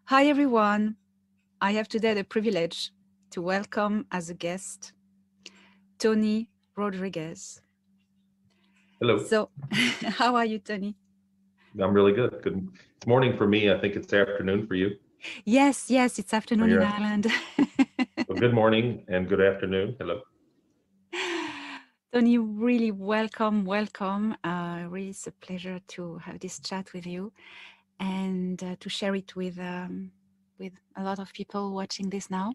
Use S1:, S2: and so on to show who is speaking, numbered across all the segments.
S1: Hi, everyone. I have today the privilege to welcome as a guest Tony Rodrigues.
S2: Hello.
S1: So, how are you, Tony?
S2: I'm really good. Good. It's morning for me. I think it's afternoon for you.
S1: Yes, it's
S2: Or
S1: afternoon in
S2: you're,
S1: Ireland.
S2: well, good morning and good afternoon. Hello.
S1: Tony, really welcome. Really, it's a pleasure to have this chat with you and to share it with a lot of people watching this now.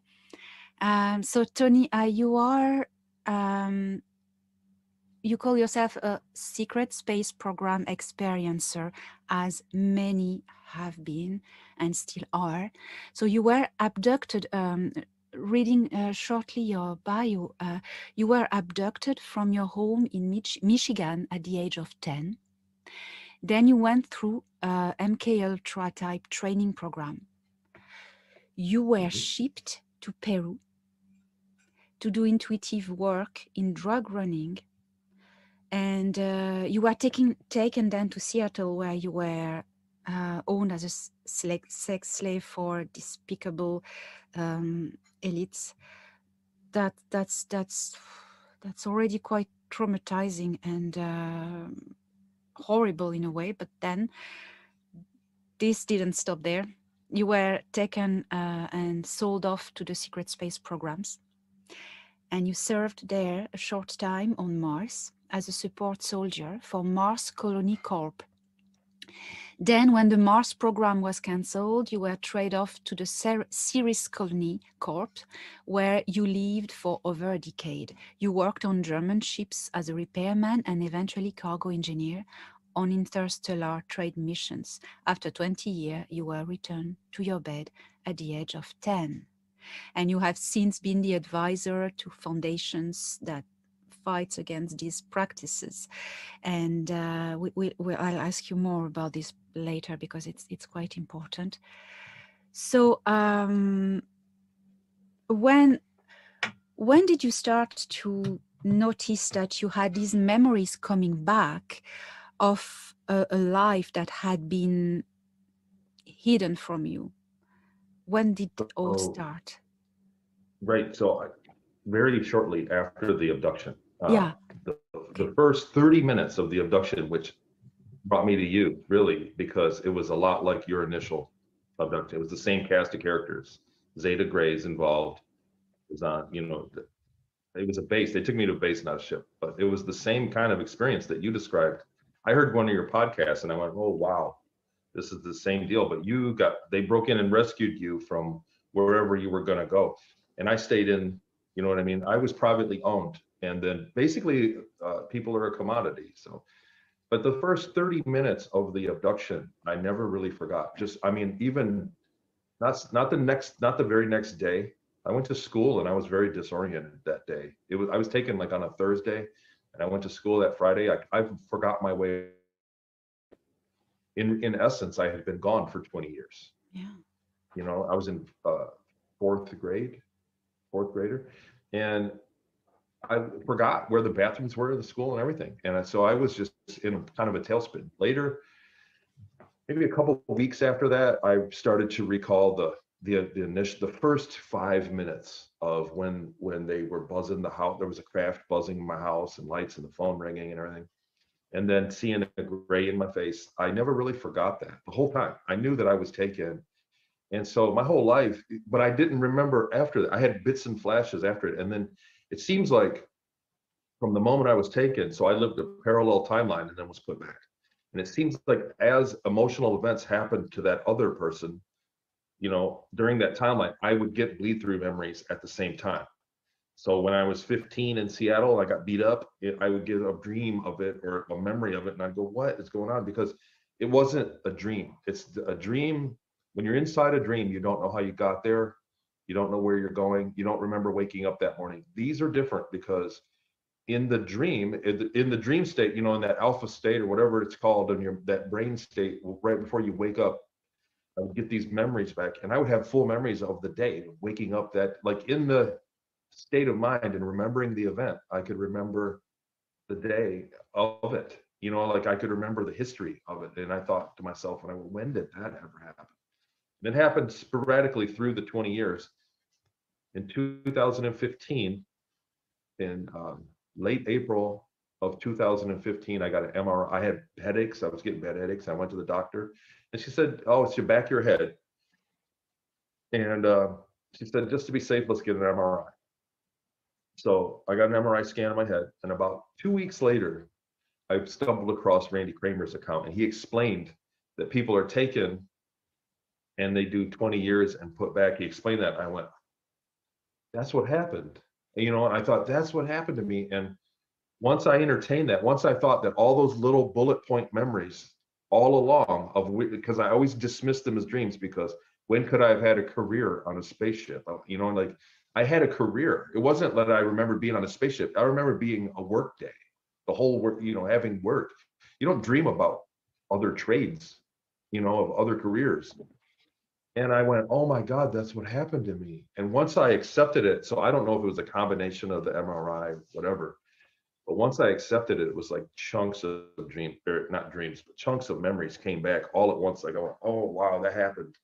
S1: So, Tony, um, you call yourself a secret space program experiencer, as many have been and still are. So you were abducted. Reading shortly your bio, you were abducted from your home in Michigan at the age of 10. Then you went through a MK Ultra type training program. You were
S2: Mhm.
S1: shipped to Peru to do intuitive work in drug running, and you were taken then to Seattle, where you were owned as a sex slave for despicable elites. That's already quite traumatizing and horrible in a way. But then this didn't stop there. You were taken and sold off to the secret space programs, and you served there a short time on Mars as a support soldier for Mars Colony Corp. Then, when the Mars program was cancelled, you were traded off to the Ceres Colony Corp, where you lived for over a decade. You worked on German ships as a repairman and eventually cargo engineer on interstellar trade missions. After 20 years, you were returned to your bed at the age of 10. And you have since been the advisor to foundations that fights against these practices. And I'll ask you more about this later because it's quite important. So when when did you start to notice that you had these memories coming back of a life that had been hidden from you? When did it all
S2: So,
S1: start?
S2: right. Very shortly after the abduction,
S1: Yeah.
S2: the
S1: Okay.
S2: first 30 minutes of the abduction, which brought me to you, really, because it was a lot like your initial abduction. It was the same cast of characters. Zeta Gray's involved. It was on, it was a base. They took me to a base, not a ship, but it was the same kind of experience that you described. I heard one of your podcasts and I went, oh, wow, this is the same deal. But they broke in and rescued you from wherever you were going to go. And I stayed in, you know what I mean? I was privately owned. And then basically, people are a commodity. So, but the first 30 minutes of the abduction, I never really forgot. Just, I mean, even not the very next day. I went to school and I was very disoriented that day. I was taken like on a Thursday, and I went to school that Friday. I forgot my way. In essence, I had been gone for 20 years.
S1: Yeah.
S2: I was in fourth grade, fourth grader, and I forgot where the bathrooms were in the school and everything. And so I was just in kind of a tailspin. Later, maybe a couple of weeks after that, I started to recall the first 5 minutes of when they were buzzing the house. There was a craft buzzing in my house and lights and the phone ringing and everything. And then seeing a gray in my face, I never really forgot that the whole time. I knew that I was taken. And so my whole life, but I didn't remember after that. I had bits and flashes after it. And then it seems like from the moment I was taken, so I lived a parallel timeline and then was put back. And it seems like as emotional events happened to that other person, during that timeline, I would get bleed through memories at the same time. So when I was 15 in Seattle, I got beat up. I would get a dream of it or a memory of it, and I'd go, "What is going on?" Because it wasn't a dream. It's a dream. When you're inside a dream, you don't know how you got there. You don't know where you're going. You don't remember waking up that morning. These are different because in the dream state, in that alpha state or whatever it's called, in that brain state, right before you wake up, I would get these memories back, and I would have full memories of the day, waking up that like in the state of mind and remembering the event. I could remember the day of it. Like I could remember the history of it. And I thought to myself, when did that ever happen? It happened sporadically through the 20 years. In 2015, in late April of 2015, I got an MRI. I had headaches. I was getting bad headaches. I went to the doctor, and she said, "Oh, it's your back of your head." And she said, "Just to be safe, let's get an MRI." So I got an MRI scan of my head, and about 2 weeks later, I stumbled across Randy Kramer's account, and he explained that people are taken and they do 20 years and put back. He explained that. And I went, that's what happened. And, you know, and I thought, that's what happened to me. And once I entertained that, once I thought that all those little bullet point memories all along of, because I always dismissed them as dreams, because when could I have had a career on a spaceship? You know, like I had a career. It wasn't that I remember being on a spaceship. I remember being a work day, the whole work, you know, having work. You don't dream about other trades, you know, of other careers. And I went, oh my God, that's what happened to me. And once I accepted it, so I don't know if it was a combination of the MRI, whatever, but once I accepted it, it was like chunks of dreams, or not dreams, but chunks of memories came back all at once. Like, oh, wow, that happened.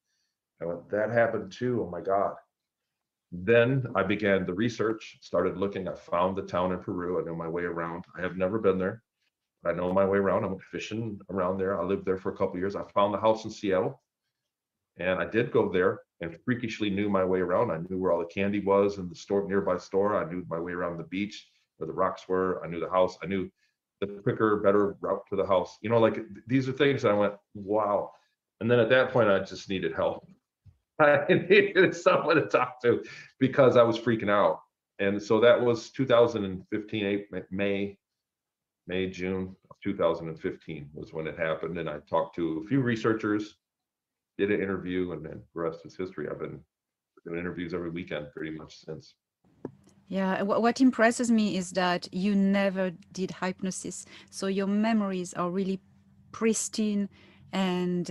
S2: I went, that happened too. Oh my God. Then I began the research, started looking. I found the town in Peru. I know my way around. I have never been there. I know my way around. I went fishing around there. I lived there for a couple of years. I found the house in Seattle. And I did go there and freakishly knew my way around. I knew where all the candy was in the store, nearby store. I knew my way around the beach where the rocks were. I knew the house. I knew the quicker, better route to the house. You know, like these are things that I went, wow. And then at that point, I just needed help. I needed someone to talk to because I was freaking out. And so that was 2015, May, June of 2015 was when it happened. And I talked to a few researchers, did an interview, and then the rest is history. I've been doing interviews every weekend pretty much since.
S1: Yeah, what impresses me is that you never did hypnosis. So your memories are really pristine and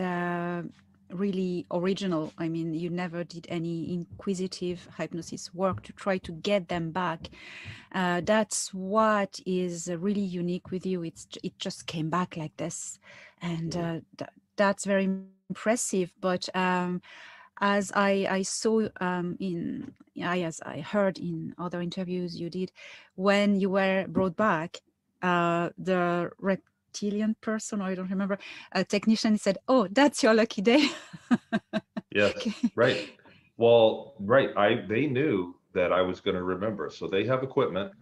S1: really original. I mean, you never did any inquisitive hypnosis work to try to get them back. That's what is really unique with you. It just came back like this. And that's very impressive. But as I saw as I heard in other interviews you did, when you were brought back, the reptilian person, or I don't remember, a technician said, "Oh, that's your lucky day."
S2: Yes, right. Well, right. They knew that I was going to remember, so they have equipment.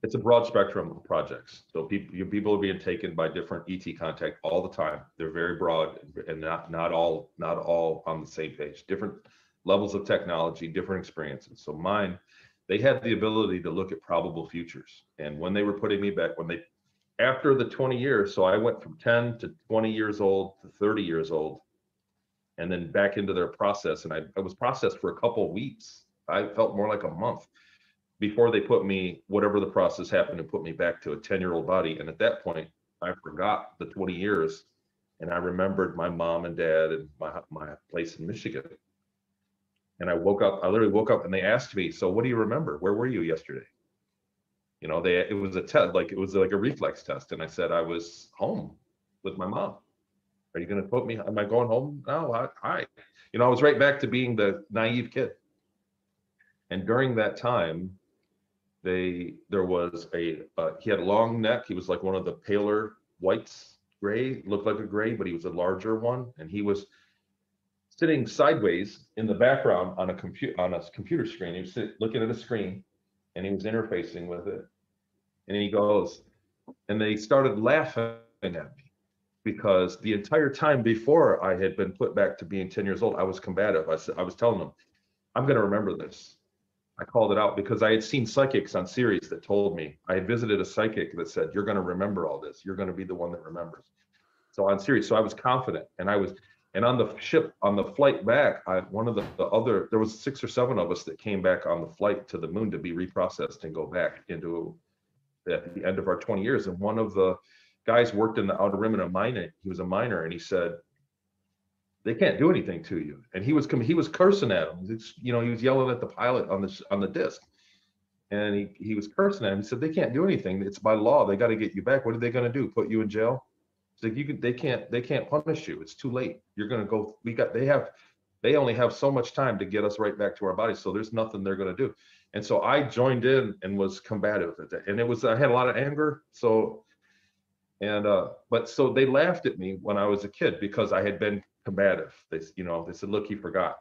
S2: It's a broad spectrum of projects. So people are being taken by different ET contact all the time. They're very broad and not all on the same page. Different levels of technology, different experiences. So mine, they had the ability to look at probable futures. And when they were putting me back, after the 20 years, so I went from 10 to 20 years old to 30 years old, and then back into their process. And I was processed for a couple of weeks. I felt more like a month before they put me, whatever the process happened, to put me back to a 10-year-old body. And at that point, I forgot the 20 years. And I remembered my mom and dad and my place in Michigan. And I literally woke up and they asked me, "So what do you remember? Where were you yesterday?" You know, it was a test, it was like a reflex test. And I said, "I was home with my mom." "Are you going to put me, am I going home?" "No, I was right back to being the naive kid." And during that time, there was he had a long neck. He was like one of the paler whites, gray, looked like a gray, but he was a larger one. And he was sitting sideways in the background on a computer screen. He was looking at a screen and he was interfacing with it. And he goes, and they started laughing at me because the entire time before I had been put back to being 10 years old, I was combative. I was telling them, "I'm going to remember this." I called it out because I had seen psychics on Ceres that told me. I had visited a psychic that said, "You're going to remember all this. You're going to be the one that remembers." So on Ceres, so I was confident, and on the ship, on the flight back, there was 6 or 7 of us that came back on the flight to the moon to be reprocessed and go back into at the end of our 20 years. And one of the guys worked in the Outer Rim in a mine. He was a miner, and he said, "They can't do anything to you." And he was cursing at him. He was yelling at the pilot on the disc, and he was cursing at him. He said, "They can't do anything. It's by law. They got to get you back. What are they going to do? Put you in jail?" It's like they can't punish you. It's too late. You're gonna go. They only have so much time to get us right back to our bodies. So there's nothing they're gonna do. And so I joined in and was combative at that. And I had a lot of anger. So but so they laughed at me when I was a kid because I had been combative. They said, look, he forgot.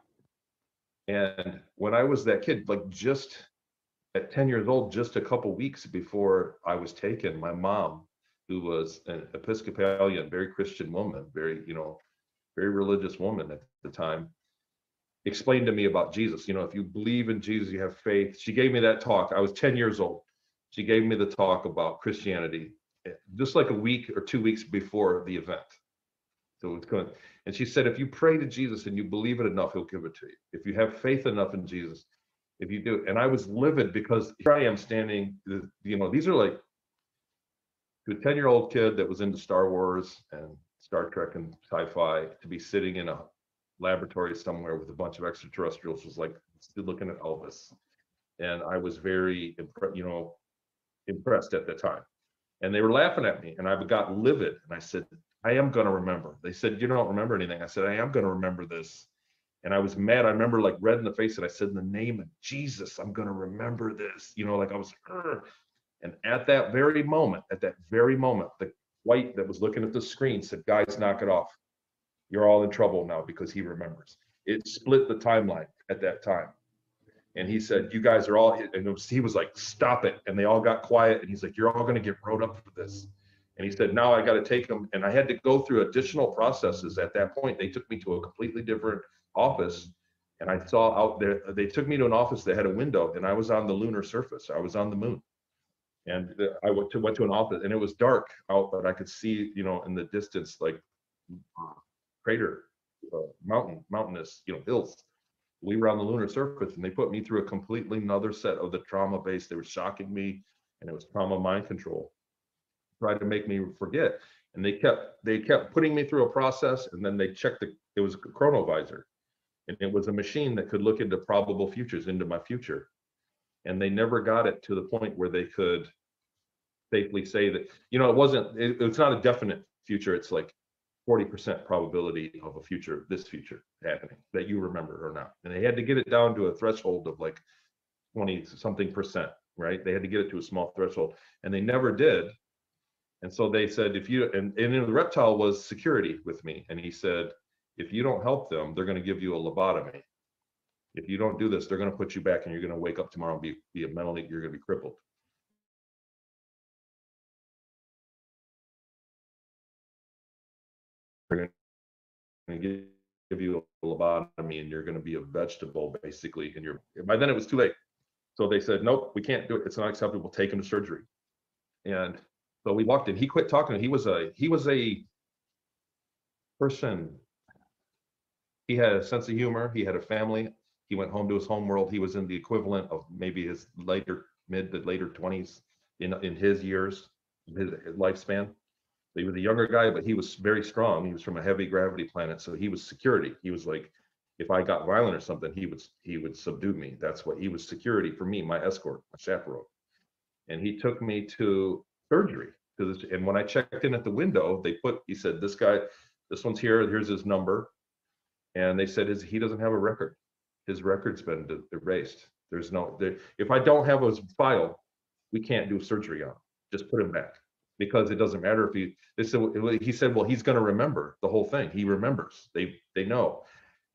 S2: And when I was that kid, like just at 10 years old, just a couple weeks before I was taken, my mom, who was an Episcopalian, very Christian woman, very religious woman at the time, explained to me about Jesus. If you believe in Jesus, you have faith. She gave me that talk. I was 10 years old. She gave me the talk about Christianity just like a week or 2 weeks before the event. So it's good. And she said, if you pray to Jesus and you believe it enough, he'll give it to you. If you have faith enough in Jesus, if you do. And I was livid because here I am standing, these are like to a 10-year-old kid that was into Star Wars and Star Trek and sci-fi, to be sitting in a laboratory somewhere with a bunch of extraterrestrials was like looking at Elvis. And I was very impressed at the time. And they were laughing at me and I got livid. And I said, I am going to remember. They said, you don't remember anything. I said, I am going to remember this. And I was mad. I remember like red in the face. And I said, in the name of Jesus, I'm going to remember this. Like I was, Urgh. And at that very moment, the white that was looking at the screen said, guys, knock it off. You're all in trouble now because he remembers. It split the timeline at that time. And he said, you guys are all, and he was like, stop it. And they all got quiet. And he's like, you're all going to get wrote up for this. And he said, now I got to take them. And I had to go through additional processes at that point. They took me to a completely different office. And I saw out there, they took me to an office that had a window and I was on the lunar surface. I was on the moon. And I went to an office and it was dark out, but I could see, in the distance, like crater, mountainous, hills. We were on the lunar surface and they put me through a completely another set of the trauma base. They were shocking me and it was trauma mind control, tried to make me forget. And they kept putting me through a process, and then they checked it was a chronovisor, and it was a machine that could look into probable futures, into my future. And they never got it to the point where they could safely say that, it's not a definite future. It's like 40% probability of a future, this future happening that you remember or not. And they had to get it down to a threshold of like 20 something percent, right? They had to get it to a small threshold and they never did. And so they said, and the reptile was security with me. And he said, if you don't help them, they're going to give you a lobotomy. If you don't do this, they're going to put you back and you're going to wake up tomorrow and be a mentally, you're going to be crippled. They're going to give you a lobotomy and you're going to be a vegetable basically. And by then it was too late. So they said, nope, we can't do it. It's not acceptable. Take him to surgery. And so we walked in. He quit talking. He was a person. He had a sense of humor. He had a family. He went home to his home world. He was in the equivalent of maybe his mid to later 20s in his years, his lifespan. He was a younger guy, but he was very strong. He was from a heavy gravity planet, so he was security. He was like, if I got violent or something, he would subdue me. That's what he was, security for me, my escort, my chaperone. And he took me to surgery. And when I checked in at the window, he said, this one's here, here's his number. And they said, he doesn't have a record. His record's been erased. If I don't have his file, we can't do surgery on him. Just put him back. Because it doesn't matter if he said, well, he's going to remember the whole thing. He remembers. They know.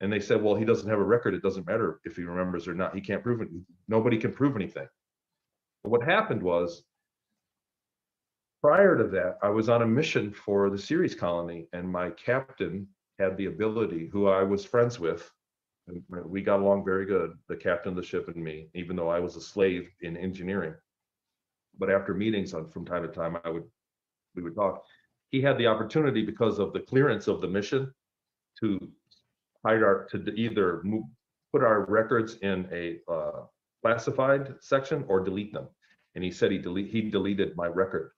S2: And they said, well, he doesn't have a record. It doesn't matter if he remembers or not. He can't prove it. Nobody can prove anything. But what happened was, prior to that, I was on a mission for the Ceres colony, and my captain had the ability, who I was friends with, and we got along very good, the captain of the ship and me, even though I was a slave in engineering. But after meetings from time to time, we would talk. He had the opportunity, because of the clearance of the mission, to either put our records in a classified section or delete them. And he said he deleted my record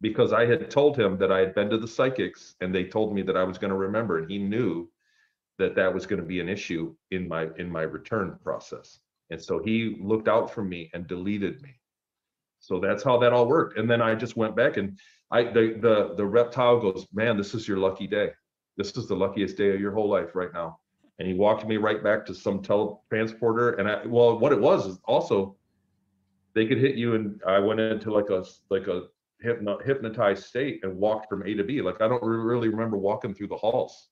S2: because I had told him that I had been to the psychics and they told me that I was going to remember, and he knew that was going to be an issue in my return process. And so he looked out for me and deleted me. So that's how that all worked. And then I just went back, and the reptile goes, man, this is your lucky day. This is the luckiest day of your whole life right now. And he walked me right back to some teletransporter. And well, what it was is also, they could hit you, and I went into like a hypnotized state and walked from A to B. Like, I don't really remember walking through the halls,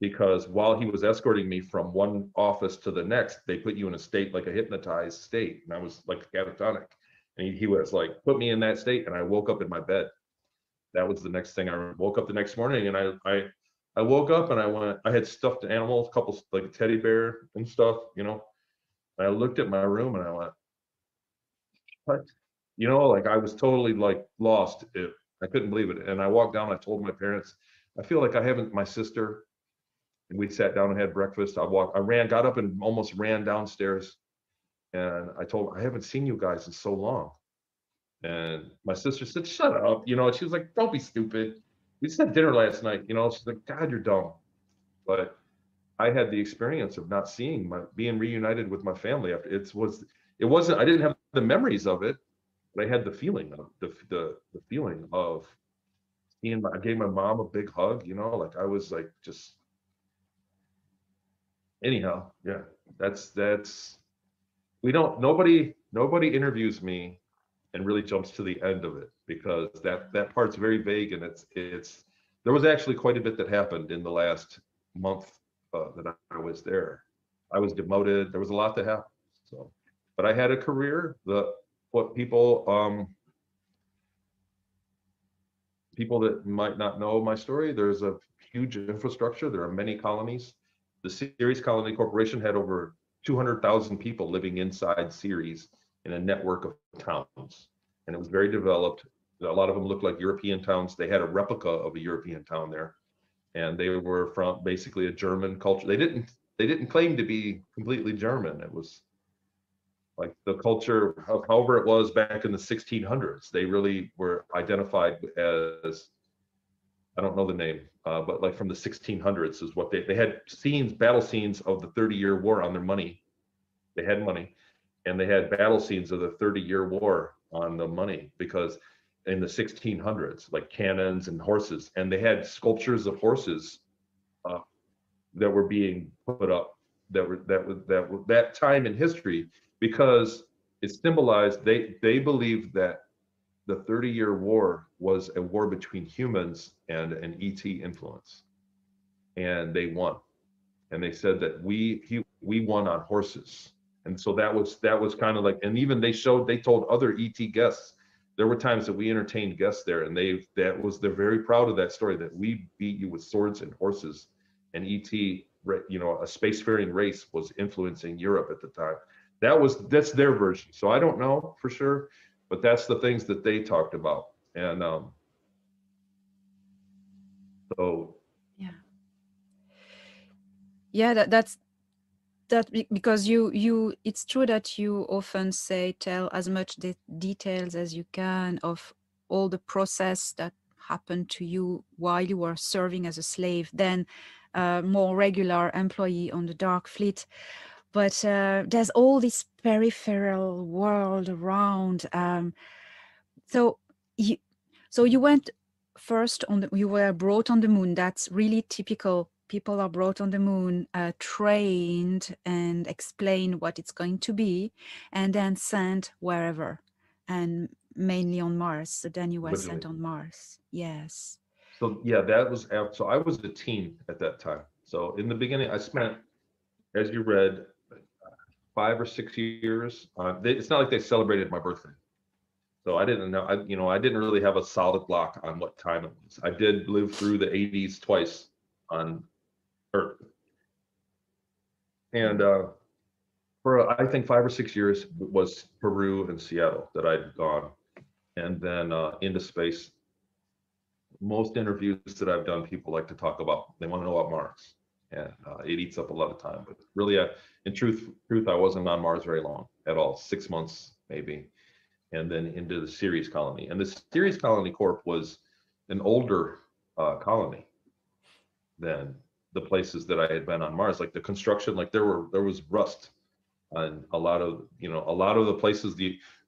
S2: because while he was escorting me from one office to the next, they put you in a state, like a hypnotized state. And I was like catatonic. And he was like, put me in that state, and I woke up in my bed. That was the next thing. I woke up the next morning, and I woke up and I had stuffed animals, a couple, like a teddy bear and stuff, you know. And I looked at my room and I went, what? You know, like I was totally like lost. I couldn't believe it. And I walked down, I told my parents, I feel like I haven't, my sister, and we sat down and had breakfast. Got up and almost ran downstairs. And I told her, I haven't seen you guys in so long. And my sister said, shut up. You know, she was like, don't be stupid. We just had dinner last night. You know, she's like, God, you're dumb. But I had the experience of not being reunited with my family after. It wasn't, I didn't have the memories of it, but I had the feeling of the feeling of seeing, I gave my mom a big hug, you know, like I was like, just, anyhow, yeah, nobody interviews me and really jumps to the end of it, because that part's very vague, and there was actually quite a bit that happened in the last month that I was there. I was demoted. There was a lot that happened. So, but I had a career. What people that might not know my story, there's a huge infrastructure. There are many colonies. The Ceres Colony Corporation had over 200,000 people living inside Ceres in a network of towns, and it was very developed. A lot of them looked like European towns. They had a replica of a European town there, and they were from basically a German culture. They didn't claim to be completely German. It was like the culture, however it was back in the 1600s. They really were identified as, I don't know the name, but like from the 1600s is what they had battle scenes of the 30-year war on their money. They had money, and they had battle scenes of the 30-year war on the money, because in the 1600s, like cannons and horses, and they had sculptures of horses that were being put up that time in history, because it symbolized, they believed that the 30-year war was a war between humans and an ET influence, and they won. And they said that we won on horses. And so that was kind of like, and even they told other ET guests, there were times that we entertained guests there, and they're very proud of that story, that we beat you with swords and horses. And ET, you know, a spacefaring race was influencing Europe at the time. That's their version. So I don't know for sure, but that's the things that they talked about. And so
S1: yeah, that's because you it's true that you often tell as much details as you can of all the process that happened to you while you were serving as a slave, then more regular employee on the Dark Fleet. But there's all this peripheral world around. So you went first you were brought on the moon. That's really typical. People are brought on the moon, trained and explain what it's going to be, and then sent wherever, and mainly on Mars. So then you were sent on Mars. Yes.
S2: So yeah, so I was a teen at that time. So in the beginning, I spent, as you read, 5 or 6 years. It's not like they celebrated my birthday. So I didn't know, I didn't really have a solid lock on what time it was. I did live through the 80s twice on Earth. And for, I think, 5 or 6 years was Peru and Seattle that I'd gone. And then into space. Most interviews that I've done, people like to talk about, they want to know about Mars. And it eats up a lot of time. But really, in truth, I wasn't on Mars very long at all, 6 months maybe. And then into the Ceres colony. And the Ceres Colony Corp was an older colony than the places that I had been on Mars. Like the construction, like there was rust And a lot of the places,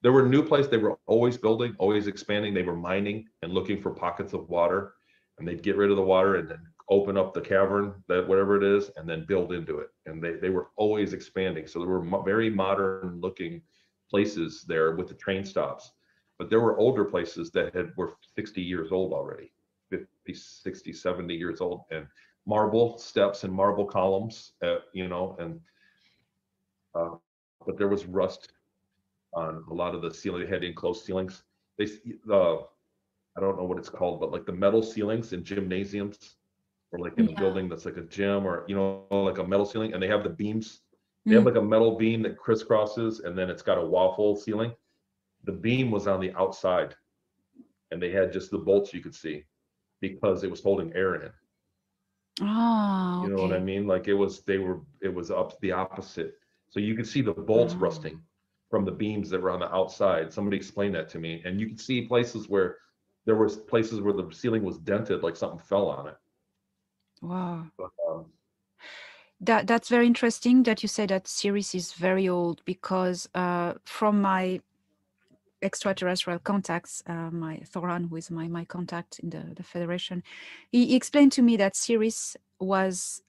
S2: there were new places, they were always building, always expanding. They were mining and looking for pockets of water, and they'd get rid of the water and then open up the cavern, that whatever it is, and then build into it. And they were always expanding. So there were very modern looking places there with the train stops. But there were older places that were 60 years old already, 50, 60, 70 years old, and marble steps and marble columns, and but there was rust on a lot of the ceiling. They had enclosed ceilings. I don't know what it's called, but like the metal ceilings in gymnasiums, or like in a building that's like a gym, or like a metal ceiling, and they have the beams. They have like a metal beam that crisscrosses, and then it's got a waffle ceiling. The beam was on the outside, and they had just the bolts you could see because it was holding air in.
S1: Oh,
S2: You know what I mean? Like it was up the opposite. So you could see the bolts rusting from the beams that were on the outside. Somebody explained that to me. And you could see places where the ceiling was dented, like something fell on it.
S1: Wow.
S2: But,
S1: That's very interesting that you say that Ceres is very old, because from my extraterrestrial contacts, my Thoran, who is my contact in the Federation, he explained to me that Ceres was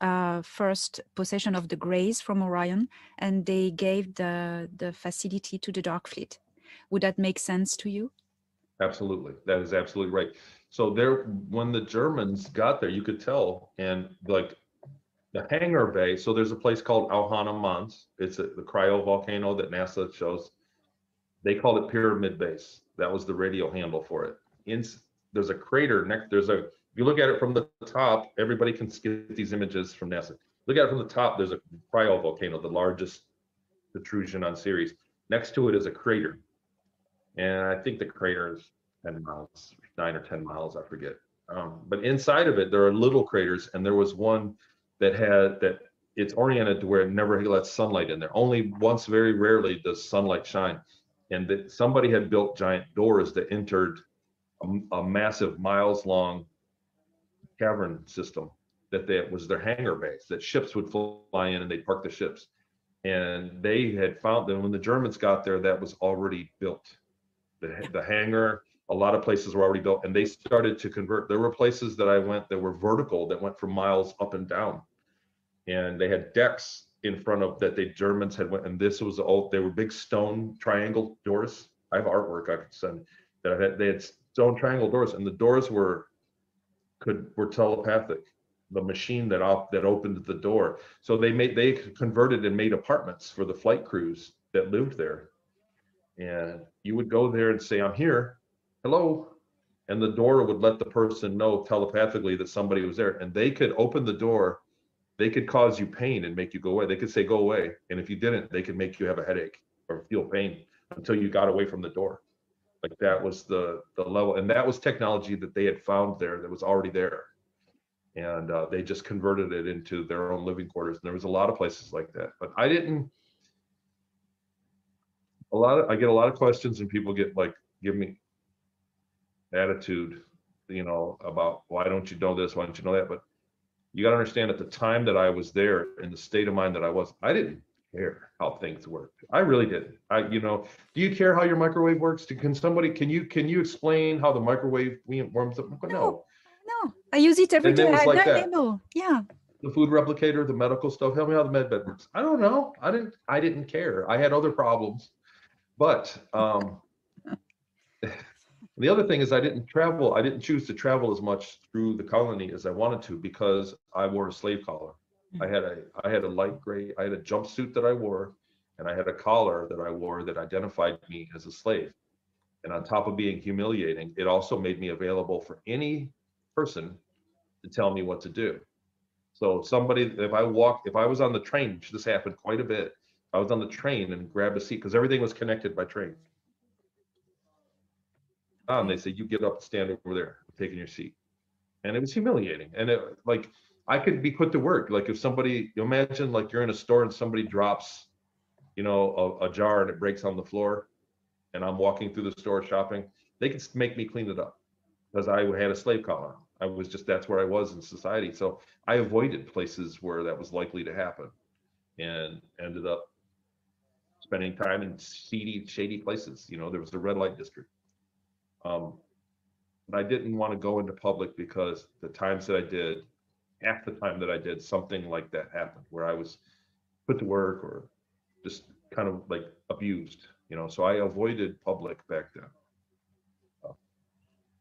S1: first possession of the Greys from Orion, and they gave the facility to the Dark Fleet. Would that make sense to you?
S2: absolutely. That is absolutely right. So when the Germans got there, you could tell, and like the hangar bay, so there's a place called Auhana Mons. It's the cryovolcano that NASA shows. They called it Pyramid Base. That was the radio handle for it. There's a crater next. If you look at it from the top, everybody can get these images from NASA. Look at it from the top. There's a cryovolcano, the largest protrusion on Ceres. Next to it is a crater, and I think the crater is 10 miles, 9 or 10 miles, I forget. But inside of it, there are little craters, and there was one that it's oriented to where it never lets sunlight in there. Only once, very rarely, does sunlight shine. And that somebody had built giant doors that entered a massive miles-long cavern system that was their hangar base, that ships would fly in and they'd park the ships. And they had found that when the Germans got there, that was already built. The hangar, a lot of places were already built, and they started to convert. There were places that I went that were vertical, that went for miles up and down. And they had decks in front of that the Germans had went, and this was they were big stone triangle doors. I have artwork I could send that they had stone triangle doors, and the doors were telepathic. The machine that opened the door. So they converted and made apartments for the flight crews that lived there. And you would go there and say, "I'm here, hello," and the door would let the person know telepathically that somebody was there, and they could open the door. They could cause you pain and make you go away. They could say, "Go away." And if you didn't, they could make you have a headache or feel pain until you got away from the door. Like that was the level. And that was technology that they had found there that was already there. And they just converted it into their own living quarters. And there was a lot of places like that. But I get a lot of questions, and people give me attitude, about why don't you know this? Why don't you know that? But you got to understand, at the time that I was there, in the state of mind that I didn't care how things worked. I really didn't. Do you care how your microwave works? Can you explain how the microwave warms up? No.
S1: No, I use it every day.
S2: And it was like that.
S1: I know. Yeah.
S2: The food replicator, the medical stuff. Tell me how the med bed works. I don't know. I didn't care. I had other problems. But the other thing is, I didn't choose to travel as much through the colony as I wanted to, because I wore a slave collar. I had a light gray, I had a jumpsuit that I wore, and I had a collar that I wore that identified me as a slave. And on top of being humiliating, it also made me available for any person to tell me what to do. So if I was on the train, which this happened quite a bit, I was on the train and grabbed a seat, because everything was connected by train. And they say, "You get up and stand over there, taking your seat." And it was humiliating. And I could be put to work. Like if somebody, you imagine like you're in a store and somebody drops, a jar and it breaks on the floor, and I'm walking through the store shopping, they could make me clean it up because I had a slave collar. That's where I was in society. So I avoided places where that was likely to happen, and ended up spending time in seedy, shady places. You know, there was a red light district. But I didn't want to go into public because the times that I did, half the time that I did, something like that happened where I was put to work or just kind of like abused, you know, so I avoided public back then.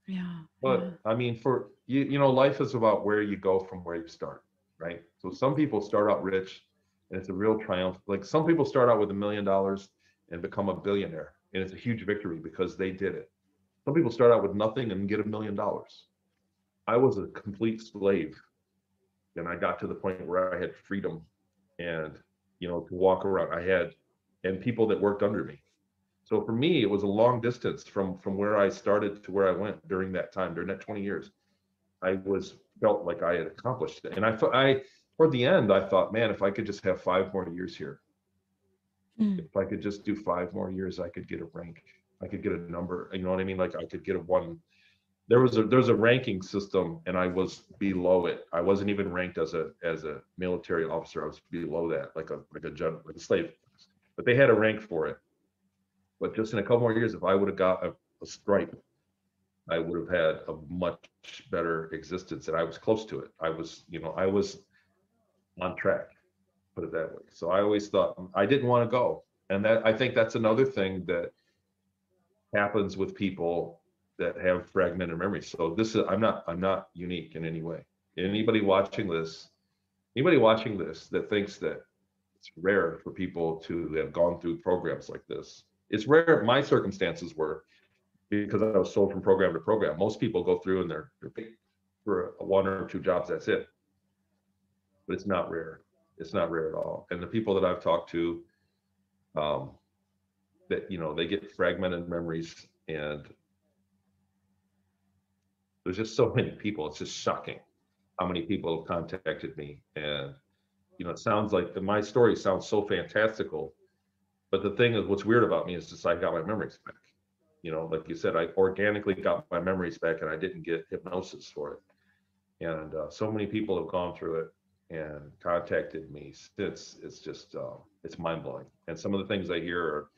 S1: Yeah.
S2: But I mean, for you know, life is about where you go from where you start, right? So some people start out rich and it's a real triumph. Like some people start out with $1 million and become a billionaire, and it's a huge victory because they did it. Some people start out with nothing and get $1 million. I was a complete slave, and I got to the point where I had freedom and, you know, to walk around. I had, and people that worked under me. So for me, it was a long distance from where I started to where I went during that time, during that 20 years. I felt like I had accomplished it. And toward the end, I thought, man, if I could just have 5 more years here, if I could just do 5 more years, I could get a rank. I could get a number, you know what I mean? Like I could get a one. There's a ranking system, and I was below it. I wasn't even ranked as a military officer. I was below that, like a general, like a slave. But they had a rank for it. But just in a couple more years, if I would have got a stripe, I would have had a much better existence, and I was close to it. I was on track, put it that way. So I always thought I didn't want to go, and that I think that's another thing that happens with people that have fragmented memories. So I'm not unique in any way. Anybody watching this that thinks that it's rare for people to have gone through programs like this. It's rare. My circumstances were because I was sold from program to program. Most people go through and they're paid for 1 or 2 jobs. That's it. But it's not rare. It's not rare at all. And the people that I've talked to, that, you know, they get fragmented memories, and there's just so many people. It's just shocking how many people have contacted me. And, you know, it sounds like my story sounds so fantastical. But the thing is, what's weird about me is just I got my memories back. You know, like you said, I organically got my memories back, and I didn't get hypnosis for it. And so many people have gone through it and contacted me. It's just, it's mind blowing. And some of the things I hear are,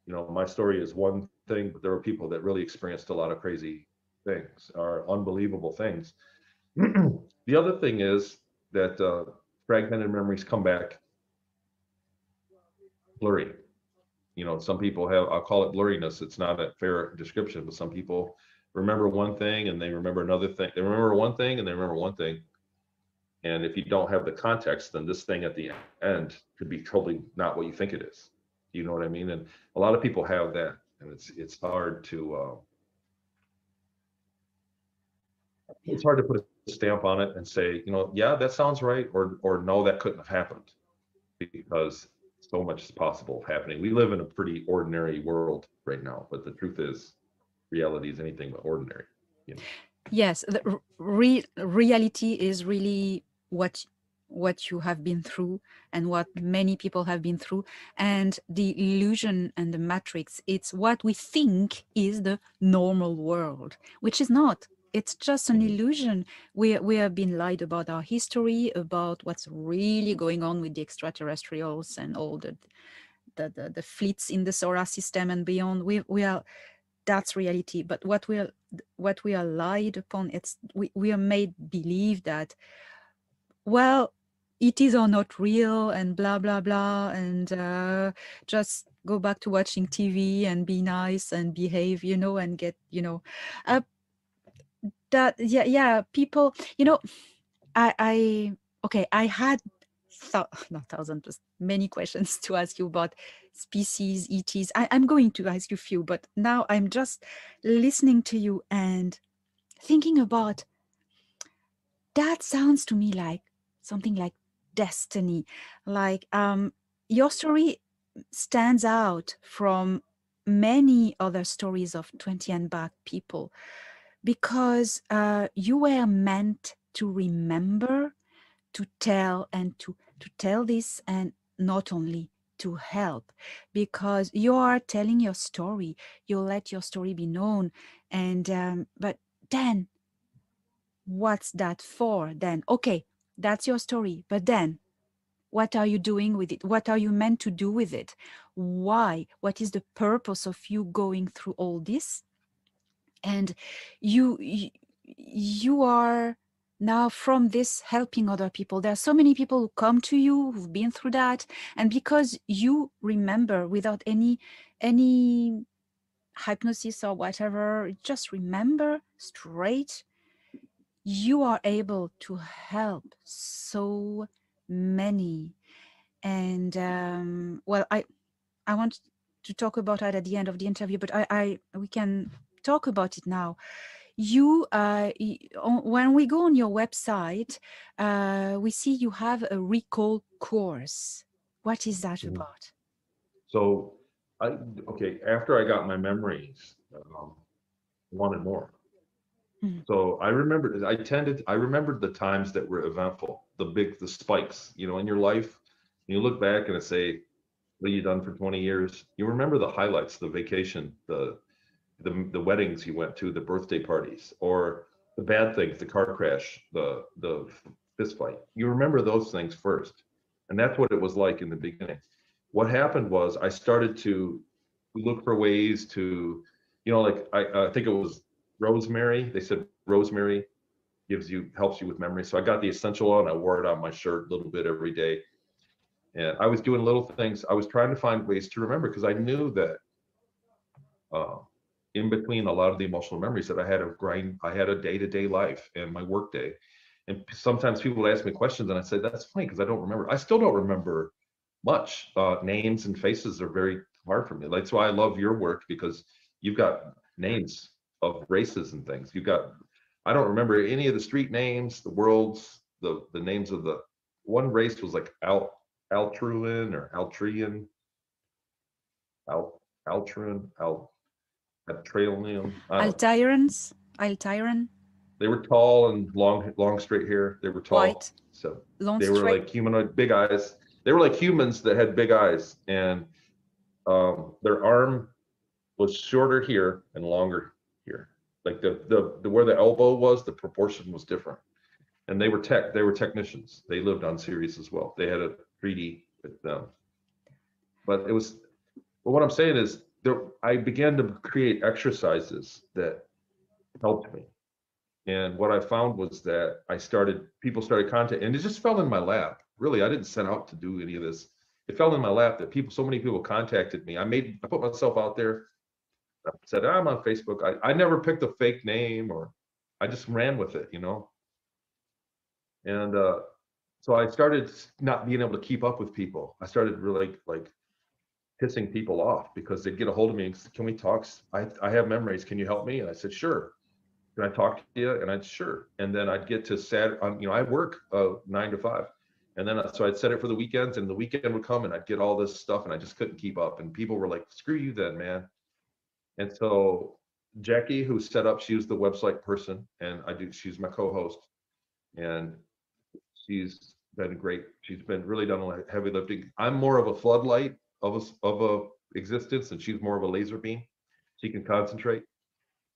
S2: you know, my story is one thing, but there are people that really experienced a lot of crazy things, or unbelievable things. The other thing is that fragmented memories come back blurry. You know, some people have, I'll call it blurriness. It's not a fair description, but some people remember one thing and they remember another thing. They remember one thing and they remember one thing. And if you don't have the context, then this thing at the end could be totally not what you think it is. You know what I mean? And a lot of people have that, and it's hard to put a stamp on it and say, you know, yeah, that sounds right, or no, that couldn't have happened, because so much is possible of happening. We live in a pretty ordinary world right now, but the truth is, reality is anything but ordinary. You know?
S1: Yes, the reality is really what you have been through and what many people have been through. And the illusion and the matrix, it's what we think is the normal world, which is not. It's just an illusion. We have been lied about our history, about what's really going on with the extraterrestrials and all the fleets in the solar system and beyond. We are, that's reality. But what we are lied upon, we are made believe that, well, it is or not real, and blah blah blah, and just go back to watching TV and be nice and behave, you know, and get, you know, that yeah people, you know, I okay, I had not thousands, just many questions to ask you about species, ETs. I'm going to ask you a few, but now I'm just listening to you and thinking about, that sounds to me like something like destiny. Like your story stands out from many other stories of 20 and back people, because you were meant to remember, to tell, and to tell this, and not only to help, because you are telling your story, you let your story be known, and but then what's that for then? Okay, that's your story, but then What are you doing with it? What are you meant to do with it? Why? What is the purpose of you going through all this? And you are now from this helping other people. There are so many people who come to you who've been through that, and because you remember without any hypnosis or whatever, just remember straight, you are able to help so many. And well, I want to talk about that at the end of the interview, but we can talk about it now. You when we go on your website, we see you have a recall course. What is that about?
S2: So okay, after I got my memories, wanted more. So I remembered the times that were eventful, the spikes, you know, in your life. You look back and say, what you done for 20 years? You remember the highlights, the vacation, the weddings you went to, the birthday parties, or the bad things, the car crash, the fist fight. You remember those things first. And that's what it was like in the beginning. What happened was I started to look for ways to, you know, like I think it was rosemary. They said rosemary helps you with memory. So I got the essential oil and I wore it on my shirt a little bit every day. And I was doing little things. I was trying to find ways to remember, because I knew that in between a lot of the emotional memories that I had a day-to-day life and my work day. And sometimes people would ask me questions and I say, that's funny because I don't remember. I still don't remember much. Names and faces are very hard for me. That's why I love your work, because you've got names of races and things. I don't remember any of the street names, the worlds, the names of the one race was like Altruan or Altrian, Altruan, Altralium.
S1: Altiran.
S2: They were tall and long straight hair. They were tall.
S1: White.
S2: So
S1: long
S2: they were
S1: straight.
S2: like humanoid, big eyes. They were like humans that had big eyes, and their arm was shorter here and longer here. Like the where the elbow was, the proportion was different. And they were technicians. They lived on Ceres as well. They had a 3D with them. But what I'm saying is I began to create exercises that helped me. And what I found was that people started contacting, and it just fell in my lap. Really, I didn't set out to do any of this. It fell in my lap that so many people contacted me. I put myself out there. I said, I'm on Facebook. I never picked a fake name, or I just ran with it, you know? And so I started not being able to keep up with people. I started really like pissing people off because they'd get a hold of me and say, can we talk? I have memories. Can you help me? And I said, sure. Can I talk to you? And I'd sure. And then I'd get to Saturday, I work 9 to 5. And then so I'd set it for the weekends, and the weekend would come and I'd get all this stuff and I just couldn't keep up. And people were like, screw you then, man. And so Jackie, who set up, she was the website person, and she's my co-host. And she's been great. She's been really done a lot of heavy lifting. I'm more of a floodlight of a existence, and she's more of a laser beam. She can concentrate.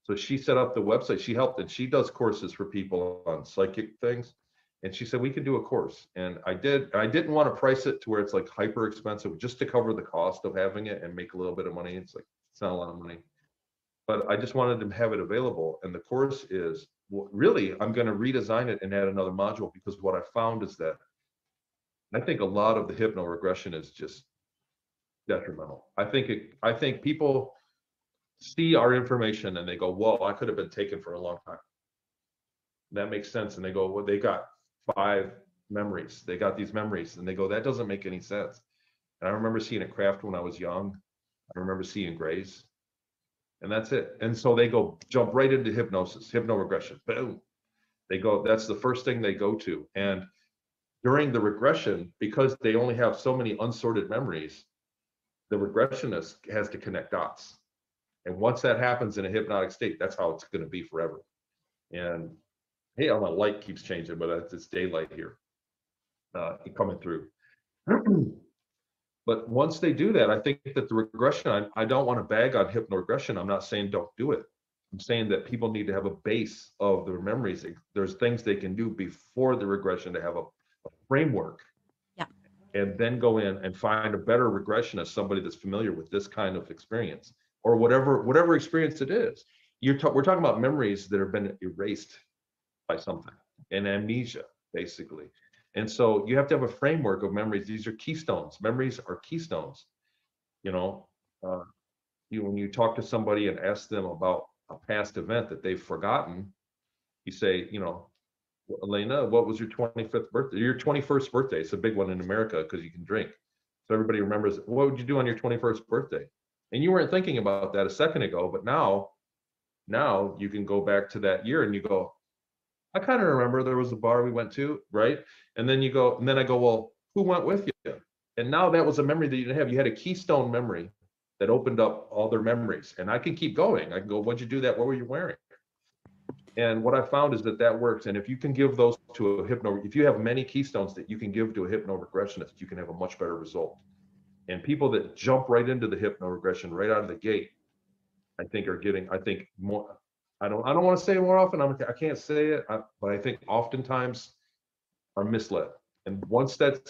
S2: So she set up the website. She helped, and she does courses for people on psychic things. And she said, we can do a course. And I did. I didn't want to price it to where it's like hyper expensive, just to cover the cost of having it and make a little bit of money. It's not a lot of money. But I just wanted to have it available. And the course is, really, I'm going to redesign it and add another module, because what I found is that I think a lot of the hypnoregression is just detrimental. I think people see our information and they go, whoa, I could have been taken for a long time. That makes sense. And they go, well, they got 5 memories. They got these memories, and they go, that doesn't make any sense. And I remember seeing a craft when I was young. I remember seeing grays. And that's it. And so they jump right into hypnosis, hypnoregression. Boom. They go, that's the first thing they go to. And during the regression, because they only have so many unsorted memories, the regressionist has to connect dots. And once that happens in a hypnotic state, that's how it's going to be forever. And hey, my light keeps changing, but it's daylight here coming through. But once they do that, I think that the regression, I don't want to bag on hypnoregression. I'm not saying don't do it. I'm saying that people need to have a base of their memories. There's things they can do before the regression to have a framework.
S1: Yeah.
S2: and then go in and find a better regression as somebody that's familiar with this kind of experience, or whatever experience it is. We're talking about memories that have been erased by something, and amnesia, basically. And so you have to have a framework of memories. These are keystones. Memories are keystones. You know, when you talk to somebody and ask them about a past event that they've forgotten, you say, you know, Elena, what was your 25th birthday? Your 21st birthday. It's a big one in America because you can drink. So everybody remembers, what would you do on your 21st birthday? And you weren't thinking about that a second ago, but now you can go back to that year and you go, I kind of remember there was a bar we went to, right? And then you go, and then I go, well, who went with you? And now that was a memory that you didn't have. You had a keystone memory that opened up all their memories. And I can keep going. I can go, what'd you do that? What were you wearing? And what I found is that works. And if you can give those to a if you have many keystones that you can give to a hypnoregressionist, you can have a much better result. And people that jump right into the hypnoregression right out of the gate, I think are getting, more, I don't want to say it more often, I can't say it, but I think oftentimes are misled. And once they're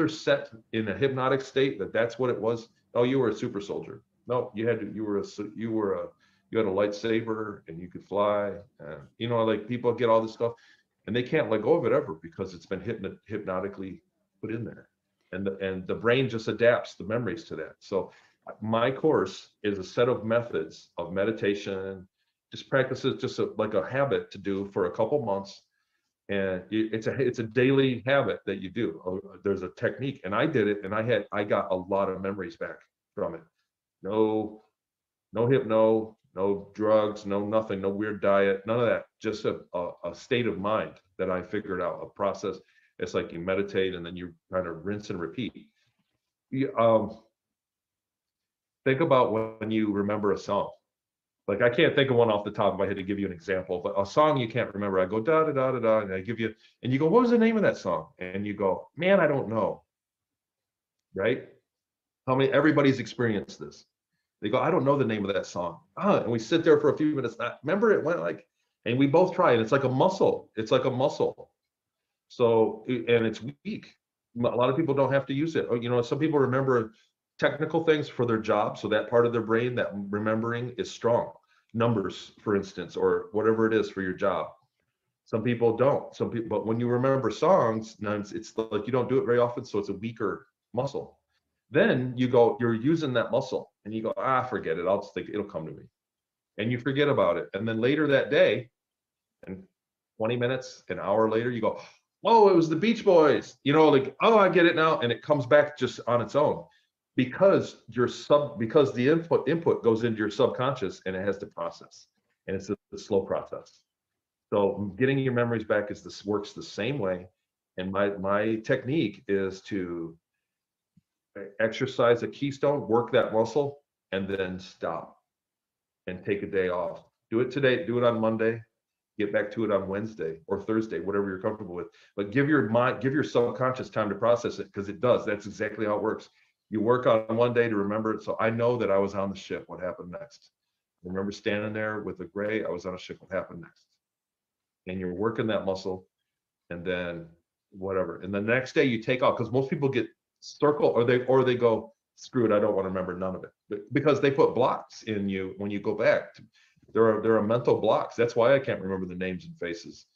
S2: set in a hypnotic state, that's what it was. Oh, you were a super soldier. No, you had a lightsaber and you could fly. And, you know, like people get all this stuff and they can't let go of it ever because it's been hypnotically put in there. And the brain just adapts the memories to that. So my course is a set of methods of meditation, just practices, just like a habit to do for a couple months. And it's a daily habit that you do. There's a technique, and I did it, and I got a lot of memories back from it. No hypno, no drugs, no nothing, no weird diet, none of that. Just a state of mind that I figured out, a process. It's like you meditate and then you kind of rinse and repeat. Think about when you remember a song. Like I can't think of one off the top of my head to give you an example, but a song you can't remember. I go da da da da da, and I give you, and you go, what was the name of that song? And you go, man, I don't know. Right? Everybody's experienced this. They go, I don't know the name of that song. And we sit there for a few minutes. Remember it went like, and we both try, and it's like a muscle. It's like a muscle. So, and it's weak. A lot of people don't have to use it. You know, some people remember technical things for their job. So that part of their brain, that remembering is strong. Numbers, for instance, or whatever it is for your job. Some people don't. But when you remember songs, it's like you don't do it very often. So it's a weaker muscle. Then you're using that muscle and you go, forget it. I'll just think it'll come to me. And you forget about it. And then later that day, and 20 minutes, an hour later, you go, whoa, it was the Beach Boys. You know, like, oh, I get it now. And it comes back just on its own because the input goes into your subconscious and it has to process. And it's a slow process. So getting your memories back works the same way. And my technique is to exercise a keystone, work that muscle, and then stop and take a day off. Do it today, do it on Monday, get back to it on Wednesday or Thursday, whatever you're comfortable with. But give your subconscious time to process it, because it does. That's exactly how it works. You work on one day to remember it. So I know that I was on the ship. What happened next? I remember standing there with a gray. I was on a ship. What happened next? And you're working that muscle, and then whatever. And the next day you take off, because most people get circle or they go, screw it, I don't want to remember none of it, because they put blocks in you when you go back. There are mental blocks. That's why I can't remember the names and faces.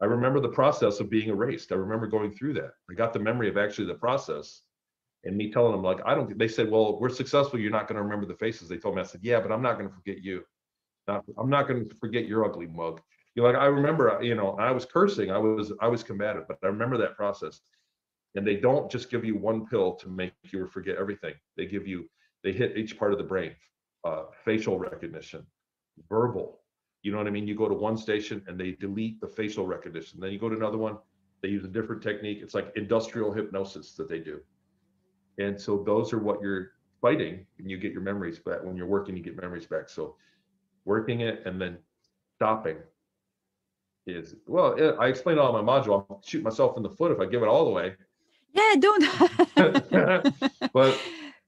S2: I remember the process of being erased. I remember going through that. I got the memory of actually the process, and me telling them, like, they said, well, we're successful, you're not going to remember the faces. They told me, I said, yeah, but I'm not going to forget you. I'm not going to forget your ugly mug. You're like, I remember, you know, I was cursing, I was combative, but I remember that process. And they don't just give you one pill to make you forget everything. They hit each part of the brain, facial recognition, verbal. You know what I mean? You go to one station and they delete the facial recognition. Then you go to another one, they use a different technique. It's like industrial hypnosis that they do. And so those are what you're fighting, and you get your memories back. When you're working, you get memories back. So working it and then stopping is, well, I explained all in my module. I'll shoot myself in the foot if I give it all away.
S1: Yeah, don't.
S2: But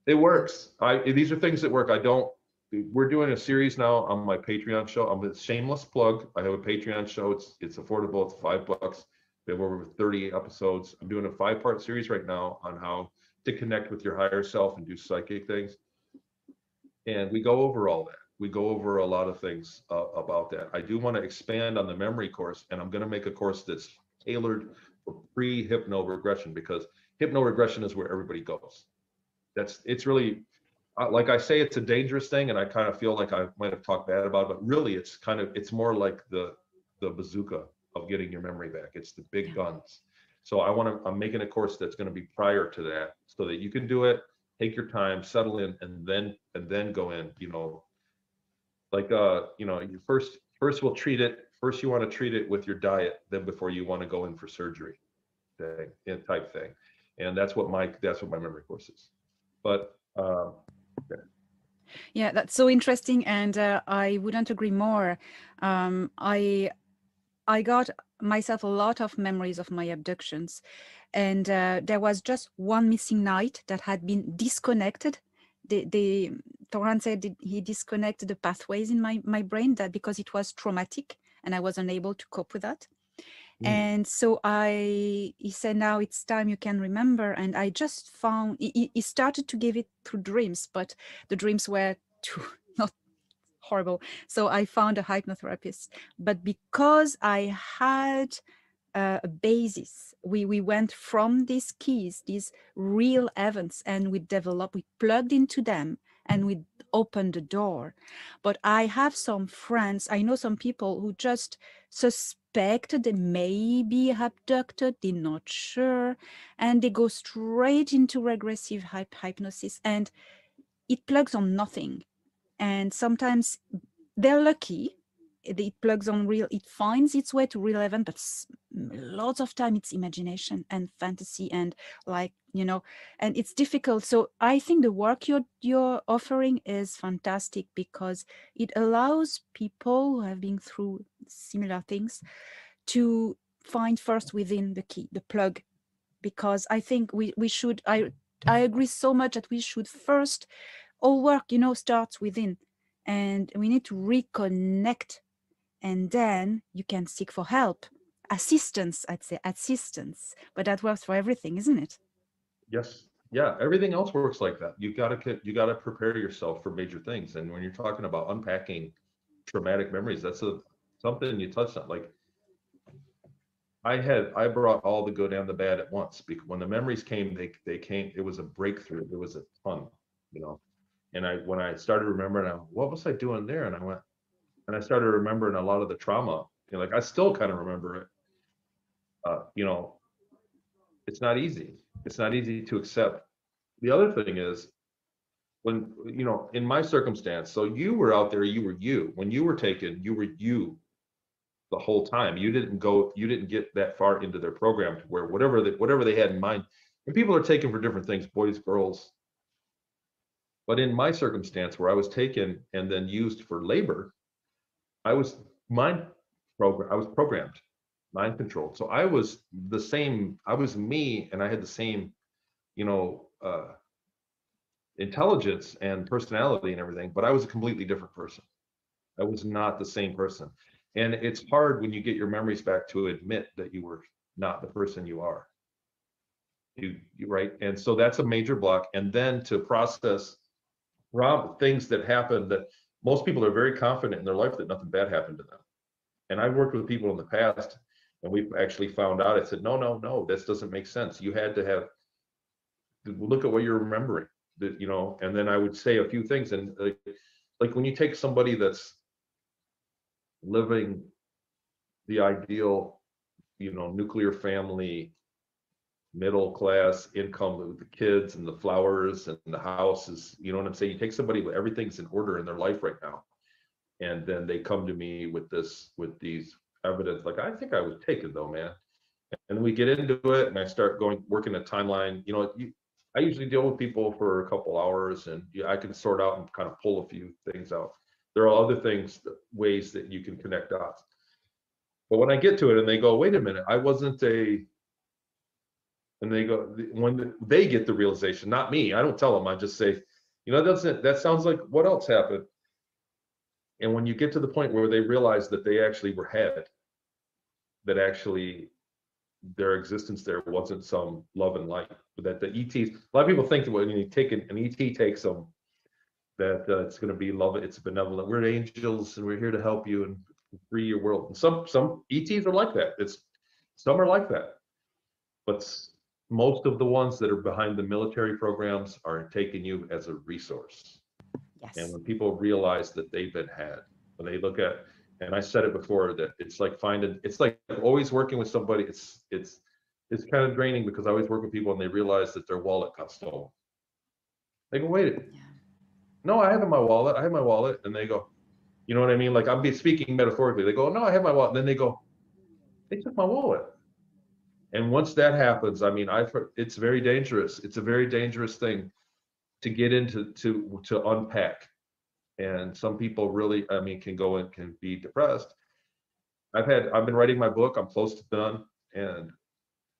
S2: it works. These are things that work. We're doing a series now on my Patreon show. I'm a shameless plug. I have a Patreon show. It's affordable. It's $5. We have over 30 episodes. I'm doing a 5-part series right now on how to connect with your higher self and do psychic things. And we go over all that. We go over a lot of things about that. I do want to expand on the memory course, and I'm going to make a course that's tailored for pre-hypno-regression, because hypno-regression is where everybody goes. It's really, like I say, it's a dangerous thing, and I kind of feel like I might have talked bad about it, but really it's more like the bazooka of getting your memory back. It's the big guns. So I'm making a course that's going to be prior to that, so that you can do it, take your time, settle in, and then go in, like you first we'll treat it. First you want to treat it with your diet, then before you want to go in for surgery type thing. And that's what my memory course is. But okay.
S1: Yeah, that's so interesting, and I wouldn't agree more. I got myself a lot of memories of my abductions, and there was just one missing night that had been disconnected. The Torrance said he disconnected the pathways in my brain, that because it was traumatic and I was unable to cope with that. And so he said, now it's time you can remember. And I just found, he started to give it through dreams, but the dreams were not horrible. So I found a hypnotherapist. But because I had a basis, we went from these keys, these real events, and we plugged into them, and we opened the door. But I have some friends, I know some people who just suspected they may be abducted, they're not sure, and they go straight into regressive hypnosis, and it plugs on nothing. And sometimes they're lucky, it plugs on real, it finds its way to real event, but lots of time it's imagination and fantasy, and and it's difficult. So I think the work you're offering is fantastic, because it allows people who have been through similar things to find first within the key, the plug, because I think we should, I agree so much that we should first, all work starts within, and we need to reconnect, and then you can seek for help, assistance, I'd say assistance, but that works for everything, isn't it?
S2: Yes. Yeah. Everything else works like that. You gotta prepare yourself for major things. And when you're talking about unpacking traumatic memories, that's something you touched on. Like I brought all the good and the bad at once, because when the memories came, they came, it was a breakthrough. There was a ton, and when I started remembering, what was I doing there? And I started remembering a lot of the trauma. Like I still kind of remember it. It's not easy. It's not easy to accept. The other thing is, when, in my circumstance, so you were out there, you were you. When you were taken, you were you the whole time. You didn't get that far into their program to where whatever they had in mind. And people are taken for different things, boys, girls. But in my circumstance, where I was taken and then used for labor, I was programmed, mind controlled. So I was the same, I was me, and I had the same, intelligence and personality and everything, but I was a completely different person. I was not the same person. And it's hard when you get your memories back to admit that you were not the person you are. You right? And so that's a major block. And then to process things that happened, that most people are very confident in their life that nothing bad happened to them. And I've worked with people in the past, and we've actually found out, I said, no, this doesn't make sense. You had to look at what you're remembering, and then I would say a few things. And like when you take somebody that's living the ideal, nuclear family, middle class income with the kids and the flowers and the houses, you know what I'm saying? You take somebody with everything's in order in their life right now, and then they come to me with these evidence, like, I think I was taken though, man. And we get into it, and I start working a timeline. I usually deal with people for a couple hours, and I can sort out and kind of pull a few things out. There are other ways that you can connect dots. But when I get to it and they go, wait a minute, I wasn't and they go, when they get the realization, not me, I don't tell them, I just say, that sounds like what else happened? And when you get to the point where they realize that they actually were had, that actually their existence there wasn't some love and light, but that the ETs, a lot of people think that when you take an ET takes them, that it's going to be love, it's benevolent, we're angels and we're here to help you and free your world. And some ETs are like that. Some are like that, but most of the ones that are behind the military programs are taking you as a resource.
S1: Yes.
S2: And when people realize that they've been had, when they look at, and I said it before, that it's like always working with somebody. It's kind of draining, because I always work with people and they realize that their wallet got stolen. They go, wait, no, I have my wallet. And they go, you know what I mean? Like, I'm speaking metaphorically. They go, no, I have my wallet. And then they go, they took my wallet. And once that happens, I mean, it's very dangerous. It's a very dangerous thing to get into, to unpack. And some people really, I mean, can go and can be depressed. I've been writing my book. I'm close to done, and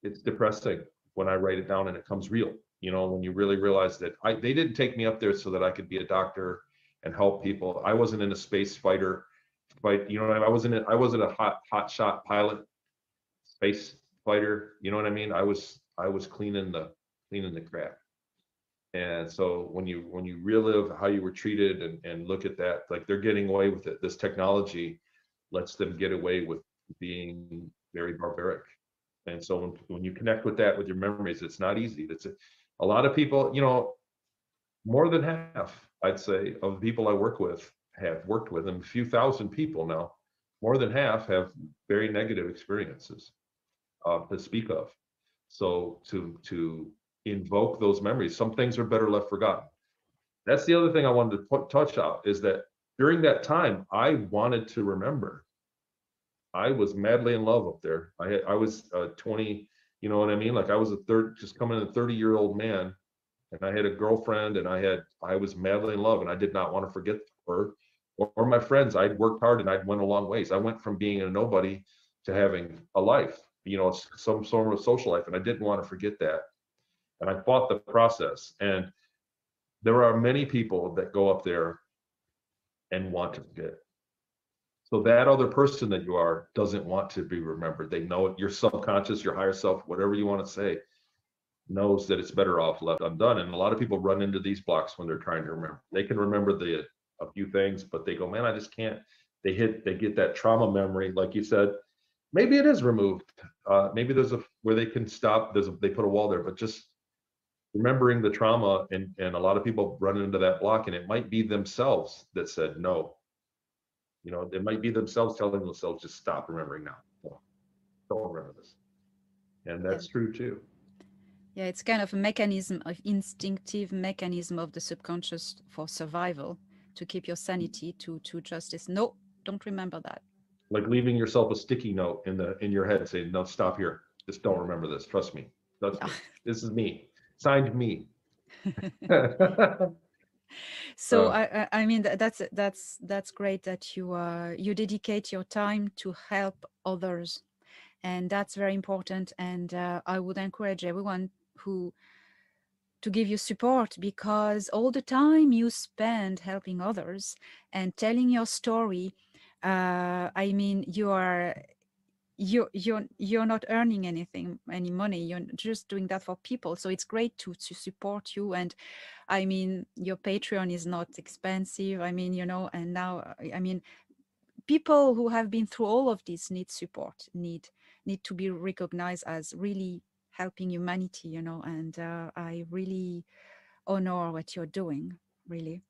S2: it's depressing when I write it down and it comes real. You know, when you really realize that they didn't take me up there so that I could be a doctor and help people. I wasn't in a space fighter fight. You know, I wasn't a hot shot pilot, space fighter. You know what I mean? I was cleaning the crap. And so when you relive how you were treated and look at that, like, they're getting away with it. This technology lets them get away with being very barbaric. And so when you connect with that, with your memories, it's not easy. A lot of people, you know, more than half, I'd say, of the people I work with have worked with, and a few thousand people now, more than half have very negative experiences to speak of. So to invoke those memories, some things are better left forgotten. That's the other thing I wanted to touch on, is that during that time, I wanted to remember. I was madly in love up there. I was 20, you know what I mean? Like, I was just coming in a 30-year-old man, and I had a girlfriend, and I was madly in love, and I did not want to forget her or my friends. I'd worked hard and I'd went a long ways. I went from being a nobody to having a life, you know, some sort of social life, and I didn't want to forget that. And I fought the process. And there are many people that go up there and want to forget. So that other person that you are doesn't want to be remembered. They know it. Your subconscious, your higher self, whatever you want to say, knows that it's better off left undone. And a lot of people run into these blocks when they're trying to remember. They can remember a few things, but they go, man, I just can't. They get that trauma memory, like you said. Maybe it is removed. Maybe there's where they can stop. They put a wall there, but just remembering the trauma, and a lot of people run into that block, and it might be themselves that said no. You know, it might be themselves telling themselves, just stop remembering now. Don't remember this. And that's true too.
S1: Yeah, it's kind of a mechanism, of instinctive mechanism of the subconscious for survival, to keep your sanity, to just no, don't remember that.
S2: Like leaving yourself a sticky note in your head saying, no, stop here. Just don't remember this. Trust me. Trust me. This is me. Signed me.
S1: So I mean, that's great that you dedicate your time to help others, and that's very important. And I would encourage everyone to give you support, because all the time you spend helping others and telling your story, I mean, you're not earning any money. You're just doing that for people. So it's great to support you. And I mean, your Patreon is not expensive. I mean, you know, and now, I mean, people who have been through all of this need support, need to be recognized as really helping humanity, you know. And I really honor what you're doing, really.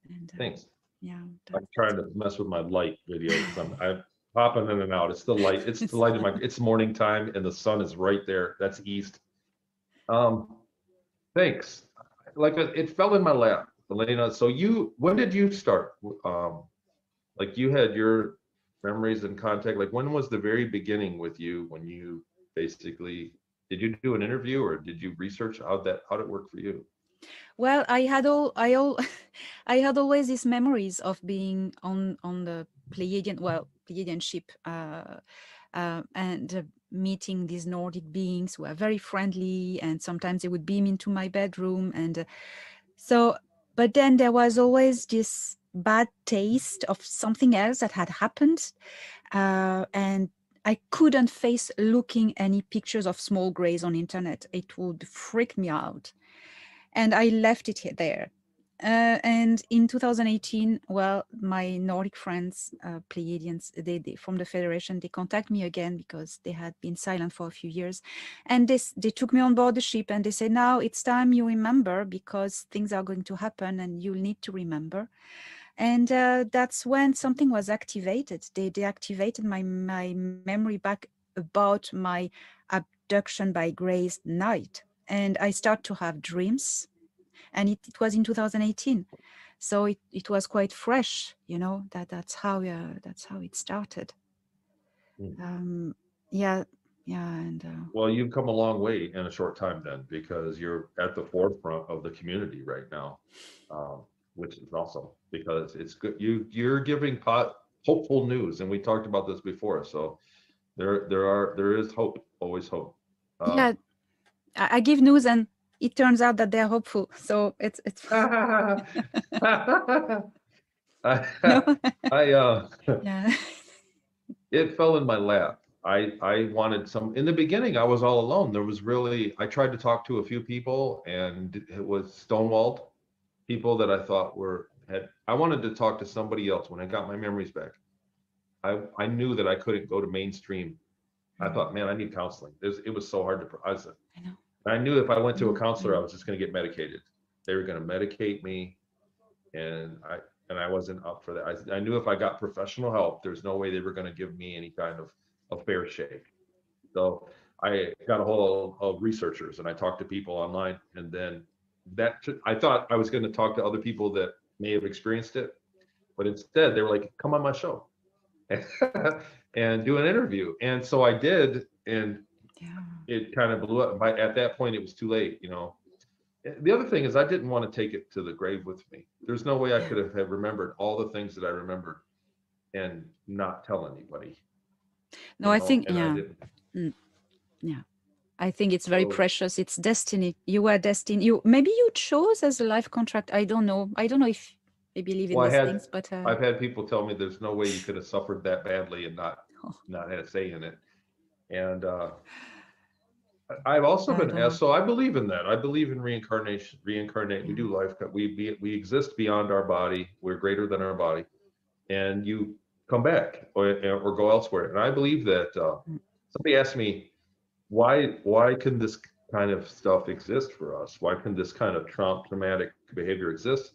S1: And
S2: thanks.
S1: Yeah,
S2: I'm trying to mess with my light video because I'm popping in and out. It's the light. It's the light in my. It's morning time and the sun is right there. That's east. Thanks. Like, it fell in my lap, Elena. So when did you start? Like, you had your memories and contact. Like, when was the very beginning with you, when you basically, did you do an interview or did you research how'd it work for you?
S1: Well, I had always these memories of being on the Pleiadian ship, and meeting these Nordic beings who are very friendly, and sometimes they would beam into my bedroom, and but then there was always this bad taste of something else that had happened, and I couldn't face looking any pictures of small grays on internet. It would freak me out. And I left it there. And in 2018, well, my Nordic friends, Pleiadians, they from the Federation, they contacted me again because they had been silent for a few years. And they took me on board the ship and they said, now it's time you remember because things are going to happen and you'll need to remember. And that's when something was activated. They activated my memory back about my abduction by Gray's night. And I start to have dreams. And it was in 2018. So it was quite fresh, you know, that's how it started. Yeah. And
S2: well, you've come a long way in a short time then, because you're at the forefront of the community right now, which is awesome because it's good. You're giving hopeful news, and we talked about this before. So there is hope, always hope.
S1: Yeah, I give news, and it turns out that they're hopeful. So it's yeah.
S2: It fell in my lap. I wanted some, in the beginning, I was all alone. I tried to talk to a few people and it was stonewalled people that I thought I wanted to talk to somebody else when I got my memories back. I knew that I couldn't go to mainstream. I thought, man, I need counseling. It was so hard to,
S1: I know.
S2: I knew if I went to a counselor, I was just going to get medicated. They were going to medicate me. And I wasn't up for that. I knew if I got professional help, there's no way they were going to give me any kind of a fair shake. So I got a hold of researchers and I talked to people online. And then I thought I was going to talk to other people that may have experienced it, but instead they were like, come on my show and do an interview. And so I did, and it kind of blew up. At that point, it was too late, you know. The other thing is I didn't want to take it to the grave with me. There's no way I could have remembered all the things that I remembered and not tell anybody.
S1: No, I think, yeah. I think it's very precious. It's destiny. You were destined. Maybe you chose as a life contract. I don't know. I don't know if they believe in these things, but
S2: I've had people tell me there's no way you could have suffered that badly and not had a say in it. And I've also been asked, so I believe in that. I believe in reincarnation. Reincarnate. We do life. We exist beyond our body. We're greater than our body, and you come back or go elsewhere. And I believe that. Somebody asked me, why can this kind of stuff exist for us? Why can this kind of traumatic behavior exist?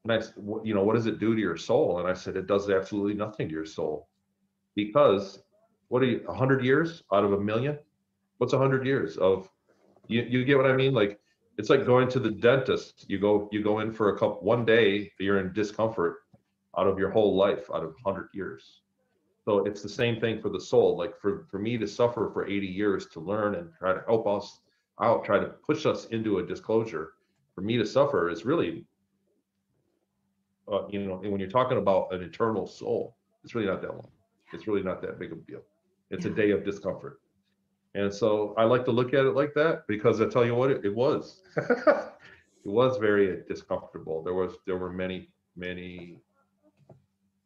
S2: And I said, you know, what does it do to your soul? And I said, it does absolutely nothing to your soul, because what are you, 100 years out of a million? What's 100 years of, you get what I mean? Like, it's like going to the dentist. You go in for one day, you're in discomfort out of your whole life, out of 100 years. So it's the same thing for the soul. Like for me to suffer for 80 years to learn and try to help us out, try to push us into a disclosure, for me to suffer is really, you know, when you're talking about an eternal soul, it's really not that long. It's really not that big of a deal. It's a day of discomfort. And so I like to look at it like that, because I tell you what, it was. It was very discomfortable. There were many,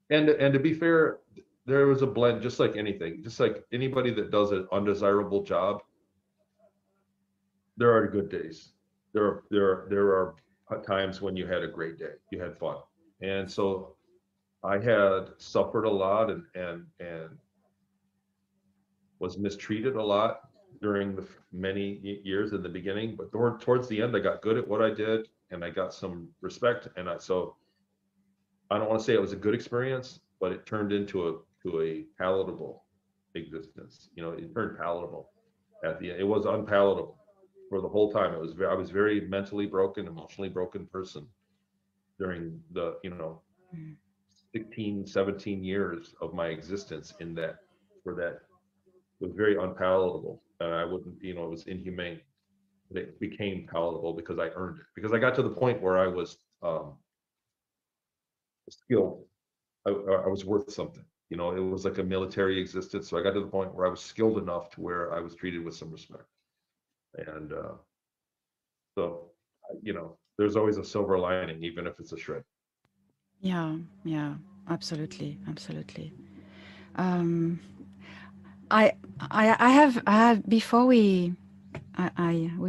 S2: and to be fair, there was a blend, just like anything, just like anybody that does an undesirable job, there are good days. There are times when you had a great day, you had fun. And so I had suffered a lot and was mistreated a lot during the many years in the beginning, but towards the end, I got good at what I did and I got some respect. And so I don't want to say it was a good experience, but it turned into a palatable existence. You know, it turned palatable at the end. It was unpalatable for the whole time. I was very mentally broken, emotionally broken person during the, 16, 17 years of my existence it was very unpalatable. And I wouldn't, it was inhumane. But it became palatable because I earned it. Because I got to the point where I was skilled. I was worth something. It was like a military existence. So I got to the point where I was skilled enough to where I was treated with some respect. And so, there's always a silver lining, even if it's a shred.
S1: Yeah, absolutely. I have before we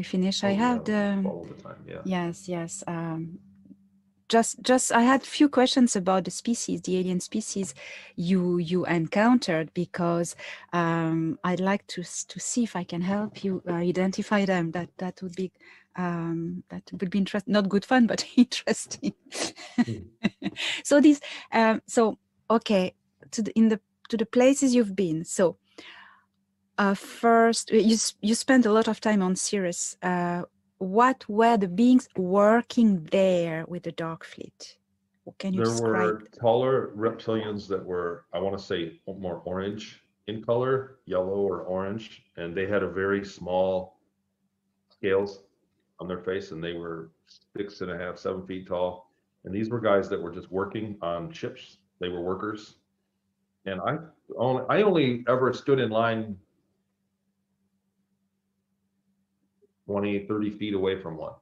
S1: finish. I
S2: Oh, yeah,
S1: have the
S2: all the time. Yeah.
S1: yes. Just I had few questions about the species, the alien species you encountered, because I'd like to see if I can help you identify them. That would be interesting. Not good fun, but interesting.
S2: Hmm.
S1: So these so okay, to the places you've been. So first, you spent a lot of time on Ceres. What were the beings working there with the Dark Fleet? Can you
S2: There
S1: describe?
S2: were taller reptilians that were, I want to say, more orange in color, yellow or orange, and they had a very small scales on their face, and they were 6.5, 7 feet tall. And these were guys that were just working on ships. They were workers, and I only ever stood in line 20, 30 feet away from one,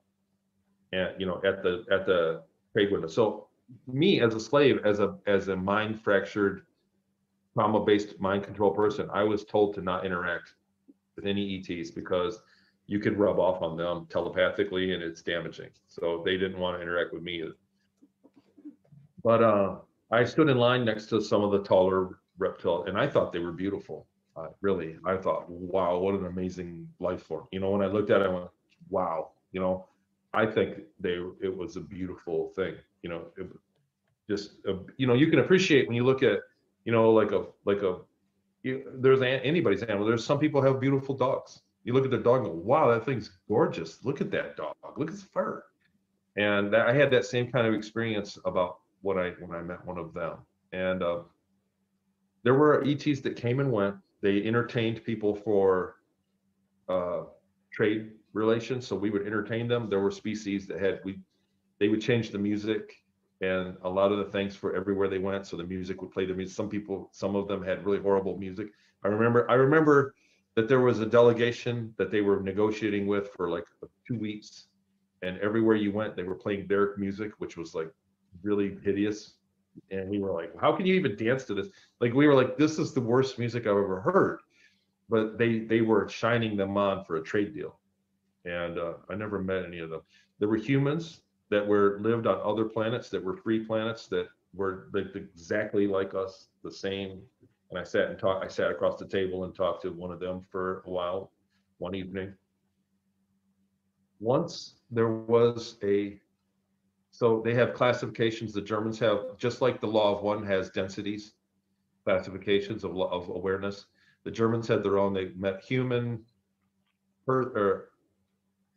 S2: and at the trade window. So me as a slave, as a mind fractured, trauma-based mind control person, I was told to not interact with any ETs because you could rub off on them telepathically and it's damaging. So they didn't want to interact with me either. But I stood in line next to some of the taller reptiles, and I thought they were beautiful. Really, I thought, wow, what an amazing life form. When I looked at it, I went, wow. I think it was a beautiful thing. It just you can appreciate when you look at there's anybody's animal. There's some people have beautiful dogs. You look at their dog and go, wow, that thing's gorgeous. Look at that dog. Look at its fur. And I had that same kind of experience about when I met one of them. And there were ETs that came and went. They entertained people for trade relations, so we would entertain them. There were species that they would change the music and a lot of the things for everywhere they went. So the music would play the music. Some of them had really horrible music. I remember that there was a delegation that they were negotiating with for like 2 weeks, and everywhere you went, they were playing their music, which was like really hideous. And we were like, how can you even dance to this? Like, we were like, this is the worst music I've ever heard. But they were shining them on for a trade deal. And I never met any of them. There were humans that lived on other planets that were free planets that were exactly like us, the same. And I sat across the table and talked to one of them for a while, one evening. Once there was so they have classifications. The Germans have, just like the law of one has densities, classifications of awareness. The Germans had their own. They met human, or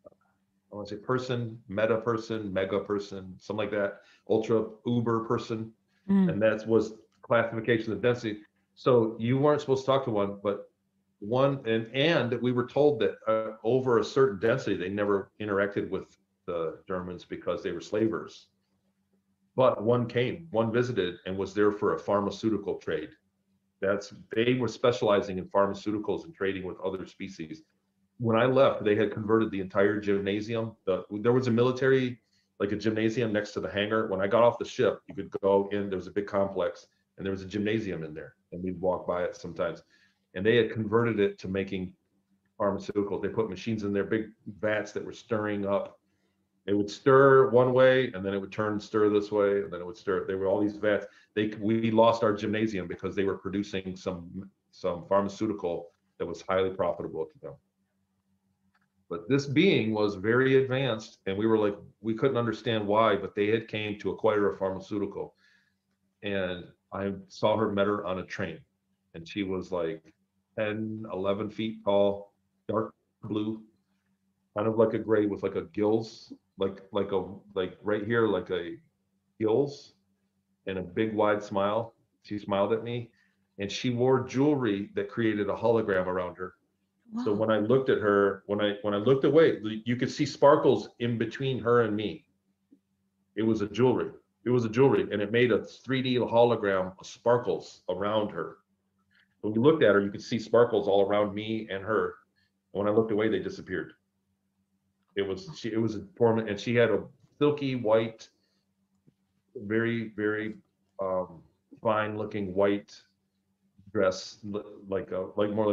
S2: I want to say person, meta person, mega person, something like that, ultra uber person. And that was classification of density. So you weren't supposed to talk to one, but and we were told that over a certain density, they never interacted with the Germans because they were slavers. But one visited and was there for a pharmaceutical trade. They were specializing in pharmaceuticals and trading with other species. When I left, they had converted the entire gymnasium. There was a military, like a gymnasium next to the hangar. When I got off the ship, you could go in, there was a big complex, and there was a gymnasium in there, and we'd walk by it sometimes. And they had converted it to making pharmaceuticals. They put machines in there, big vats that were stirring up. It would stir one way, and then it would turn and stir this way, and then it would stir. There were all these vats. We lost our gymnasium because they were producing some pharmaceutical that was highly profitable to them. But this being was very advanced, and we were like, we couldn't understand why, but they had came to acquire a pharmaceutical. And I met her on a train, and she was like 10, 11 feet tall, dark blue, kind of like a gray with like a gills, like right here, like a gills, and a big wide smile. She smiled at me, and she wore jewelry that created a hologram around her. Wow. So when I looked at her, when I looked away, you could see sparkles in between her and me. It was a jewelry. And it made a 3D hologram of sparkles around her. When you looked at her, you could see sparkles all around me and her. And when I looked away, they disappeared. It was a form, and she had a silky white, very, very fine looking white dress, like more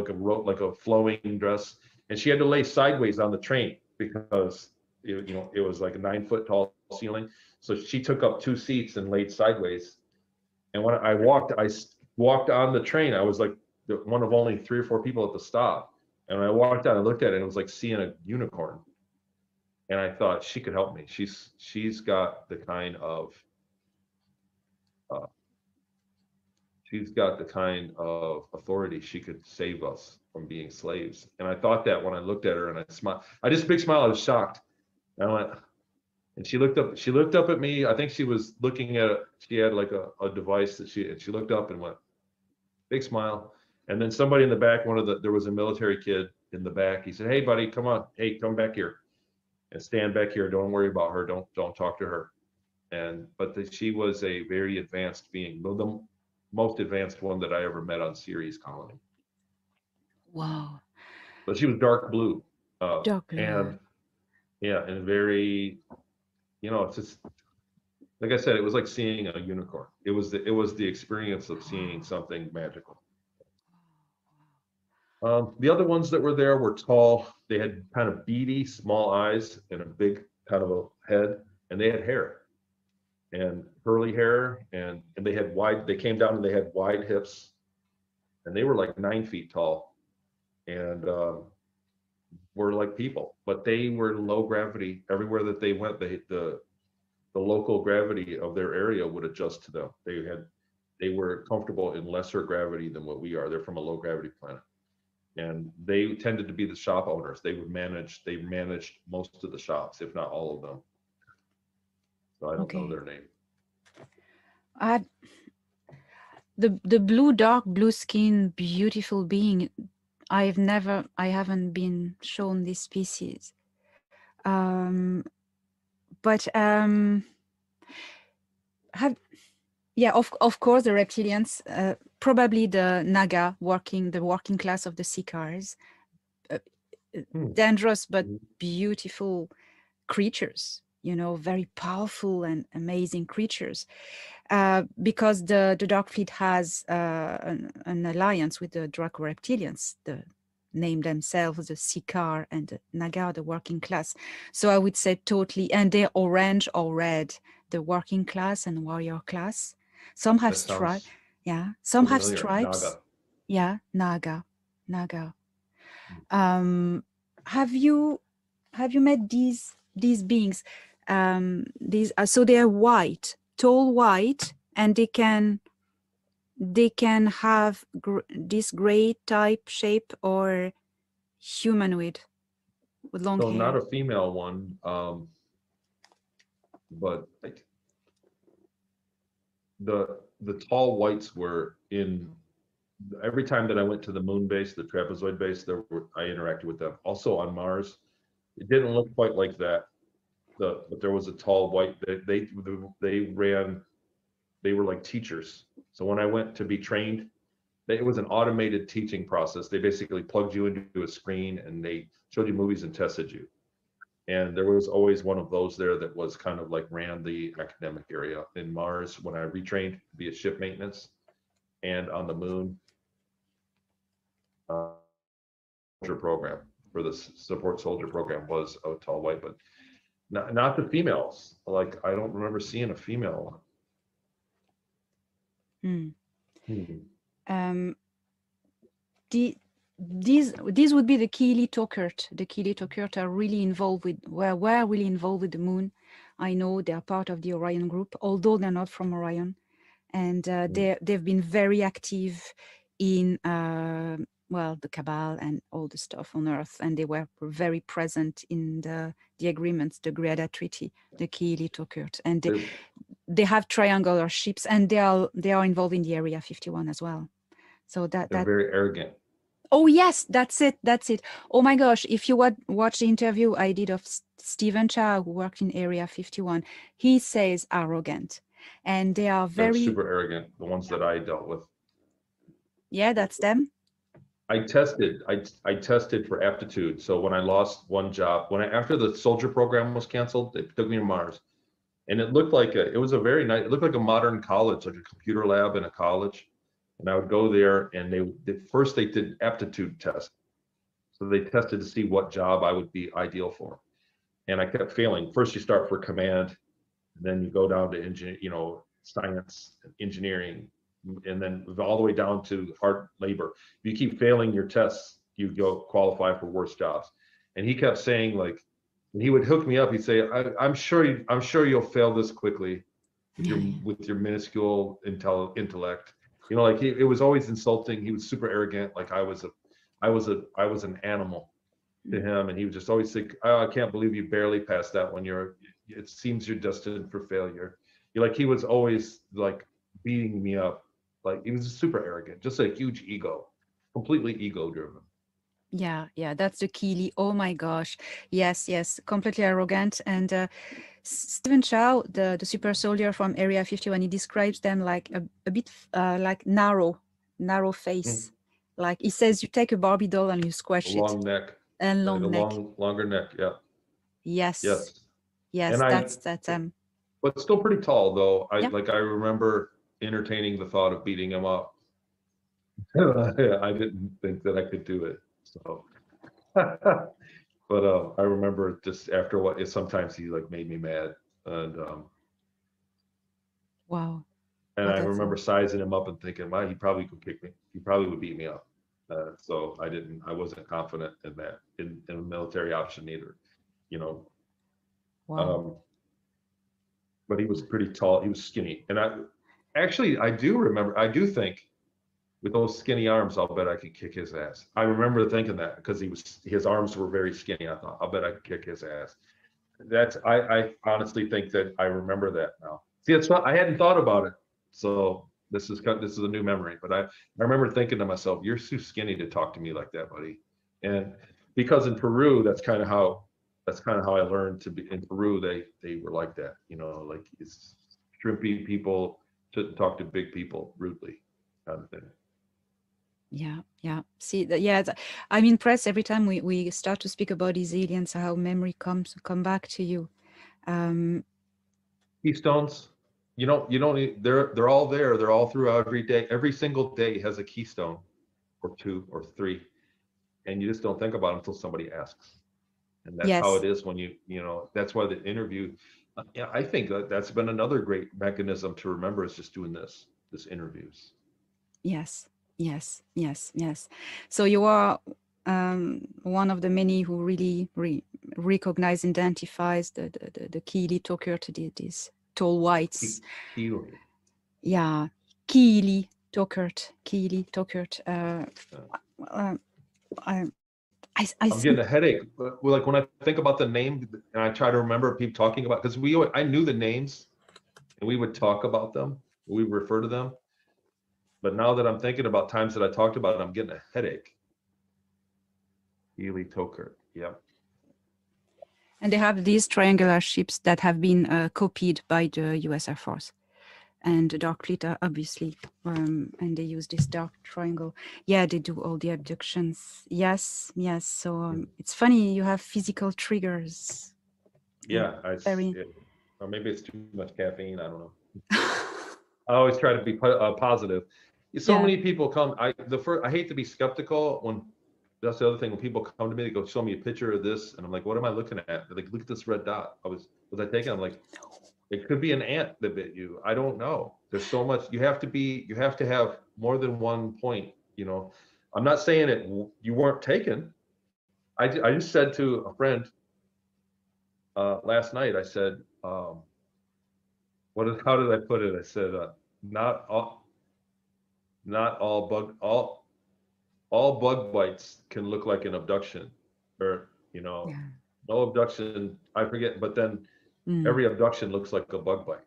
S2: like a flowing dress, and she had to lay sideways on the train because it was like a 9-foot tall ceiling. So she took up 2 seats and laid sideways. And when I walked on the train. I was like one of only 3 or 4 people at the stop. And when I walked out, I looked at it, and it was like seeing a unicorn. And I thought she could help me. She's got the kind of authority. She could save us from being slaves. And I thought that when I looked at her, and I smiled. I just big smile. I was shocked. And I went, and she looked up at me. I think she was looking at she had like a device that she looked up and went, big smile. And then somebody in the back, there was a military kid in the back. He said, "Hey buddy, come on. Hey, come back here and stand back here. Don't worry about her. Don't talk to her." But she was a very advanced being, the most advanced one that I ever met on Ceres Colony.
S1: Wow.
S2: But she was dark blue.
S1: Dark blue.
S2: And yeah, and very, it's just, like I said, it was like seeing a unicorn. It was the experience of seeing something magical. The other ones that were there were tall. They had kind of beady, small eyes and a big kind of a head, and they had hair and curly hair, and they came down and they had wide hips, and they were like 9 feet tall, and were like people, but they were low gravity. Everywhere that they went, the local gravity of their area would adjust to them. They were comfortable in lesser gravity than what we are. They're from a low gravity planet. And they tended to be the shop owners. They managed most of the shops, if not all of them. So I don't know their name.
S1: The dark blue skin, beautiful being. I haven't been shown this species. Of course, the reptilians, probably the Naga, the working class of the Sicars, dangerous but beautiful creatures, very powerful and amazing creatures, because the Dark Fleet has an alliance with the Draco reptilians, name themselves the Sicar and the Naga, the working class. So I would say totally, and they're orange or red, the working class and warrior class. Some have stripes. Yeah, some have stripes.
S2: Naga.
S1: Yeah, Naga. Have you met these beings? So they are white, tall white, and they can have this gray type shape or humanoid with long hair.
S2: So not a female one, but like the tall whites were in every time that I went to the moon base, the trapezoid base. I interacted with them. Also on Mars, it didn't look quite like that. But there was a tall white. They were like teachers. So when I went to be trained, it was an automated teaching process. They basically plugged you into a screen and they showed you movies and tested you. And there was always one of those there that was kind of like ran the academic area. In Mars, when I retrained to be a ship maintenance, and on the moon, soldier program for the support soldier program was a tall white, but not the females. Like I don't remember seeing a female one.
S1: These would be the Keely Tokert. The Keely Tokert are really involved were really involved with the moon. I know they are part of the Orion group, although they're not from Orion, and they've been very active in the Cabal and all the stuff on Earth, and they were very present in the agreements, the Greada Treaty, the Keely Tokert, and they have triangular ships, and they are involved in the Area 51 as well. So they're
S2: very arrogant.
S1: Oh yes, that's it. Oh my gosh, if you watch the interview I did of Stephen Chow, who worked in Area 51, he says arrogant, and they are very
S2: super arrogant. The ones that I dealt with.
S1: Yeah, that's them.
S2: I tested for aptitude. So when I lost one job, after the soldier program was canceled, they took me to Mars, and it looked like it was a very nice. It looked like a modern college, like a computer lab in a college. And I would go there, and first they did aptitude tests. So they tested to see what job I would be ideal for. And I kept failing. First you start for command, and then you go down to science, engineering, and then all the way down to hard labor. If you keep failing your tests, you go qualify for worse jobs. And he kept saying, like, and he would hook me up. He'd say, I'm sure you'll fail this quickly with your minuscule intellect. Like it was always insulting. He was super arrogant. Like I was an animal to him, and he would just always think, I can't believe you barely passed that one. It seems you're destined for failure. He was always like beating me up. Like he was super arrogant, just a huge ego, completely ego driven.
S1: Yeah, that's the key. Oh my gosh. Yes, completely arrogant. And Stephen Chow, the super soldier from Area 51, he describes them like a bit like narrow face. Like he says, you take a Barbie doll and you squash
S2: long neck.
S1: And long neck.
S2: Longer neck, yeah.
S1: Yes.
S2: And
S1: that's
S2: but still pretty tall though. I remember entertaining the thought of beating him up. I didn't think that I could do it. So but I remember just after sometimes he like made me mad. And
S1: wow.
S2: And I remember sizing him up and thinking, well, he probably could kick me. He probably would beat me up. So I wasn't confident in that, in a military option either,
S1: Wow.
S2: But he was pretty tall. He was skinny. And I do think with those skinny arms, I'll bet I could kick his ass. I remember thinking that because his arms were very skinny. I thought, I'll bet I could kick his ass. I honestly think that I remember that now. See, it's not, I hadn't thought about it. So this is a new memory, but I remember thinking to myself, you're too skinny to talk to me like that, buddy. And because in Peru, that's kind of how I learned to be. In Peru, they were like that, like it's shrimpy people to talk to big people rudely, kind of thing.
S1: Yeah. See, I'm impressed every time we start to speak about these aliens, how memory come back to you.
S2: Keystones, you don't. They're all there. They're all throughout every day. Every single day has a keystone, or two, or three, and you just don't think about it until somebody asks. And that's how it is when that's why the interview. I think that's been another great mechanism to remember is just doing this interviews.
S1: Yes. So you are one of the many who really recognize, identifies the Keely Tokert, these tall whites.
S2: Keely.
S1: Yeah, Keely Tokert.
S2: I'm getting a headache. Like when I think about the name, and I try to remember people talking about, because I knew the names, and we would talk about them. We would refer to them. But now that I'm thinking about times that I talked about it, I'm getting a headache. Keely Tokert, yeah.
S1: And they have these triangular ships that have been copied by the U.S. Air Force. And the Dark Fleet, obviously. And they use this dark triangle. Yeah, they do all the abductions. Yes. So it's funny, you have physical triggers.
S2: Yeah, or maybe it's too much caffeine, I don't know. I always try to be positive. So many people come. I hate to be skeptical when. That's the other thing. When people come to me, they go, show me a picture of this, and I'm like, what am I looking at? They're like, look at this red dot. Was I taking? I'm like, it could be an ant that bit you. I don't know. There's so much. You have to have more than one point. I'm not saying it. You weren't taken. I just said to a friend last night. I said, how did I put it? I said, not all bug bites can look like an abduction, or no abduction. I forget, but then every abduction looks like a bug bite.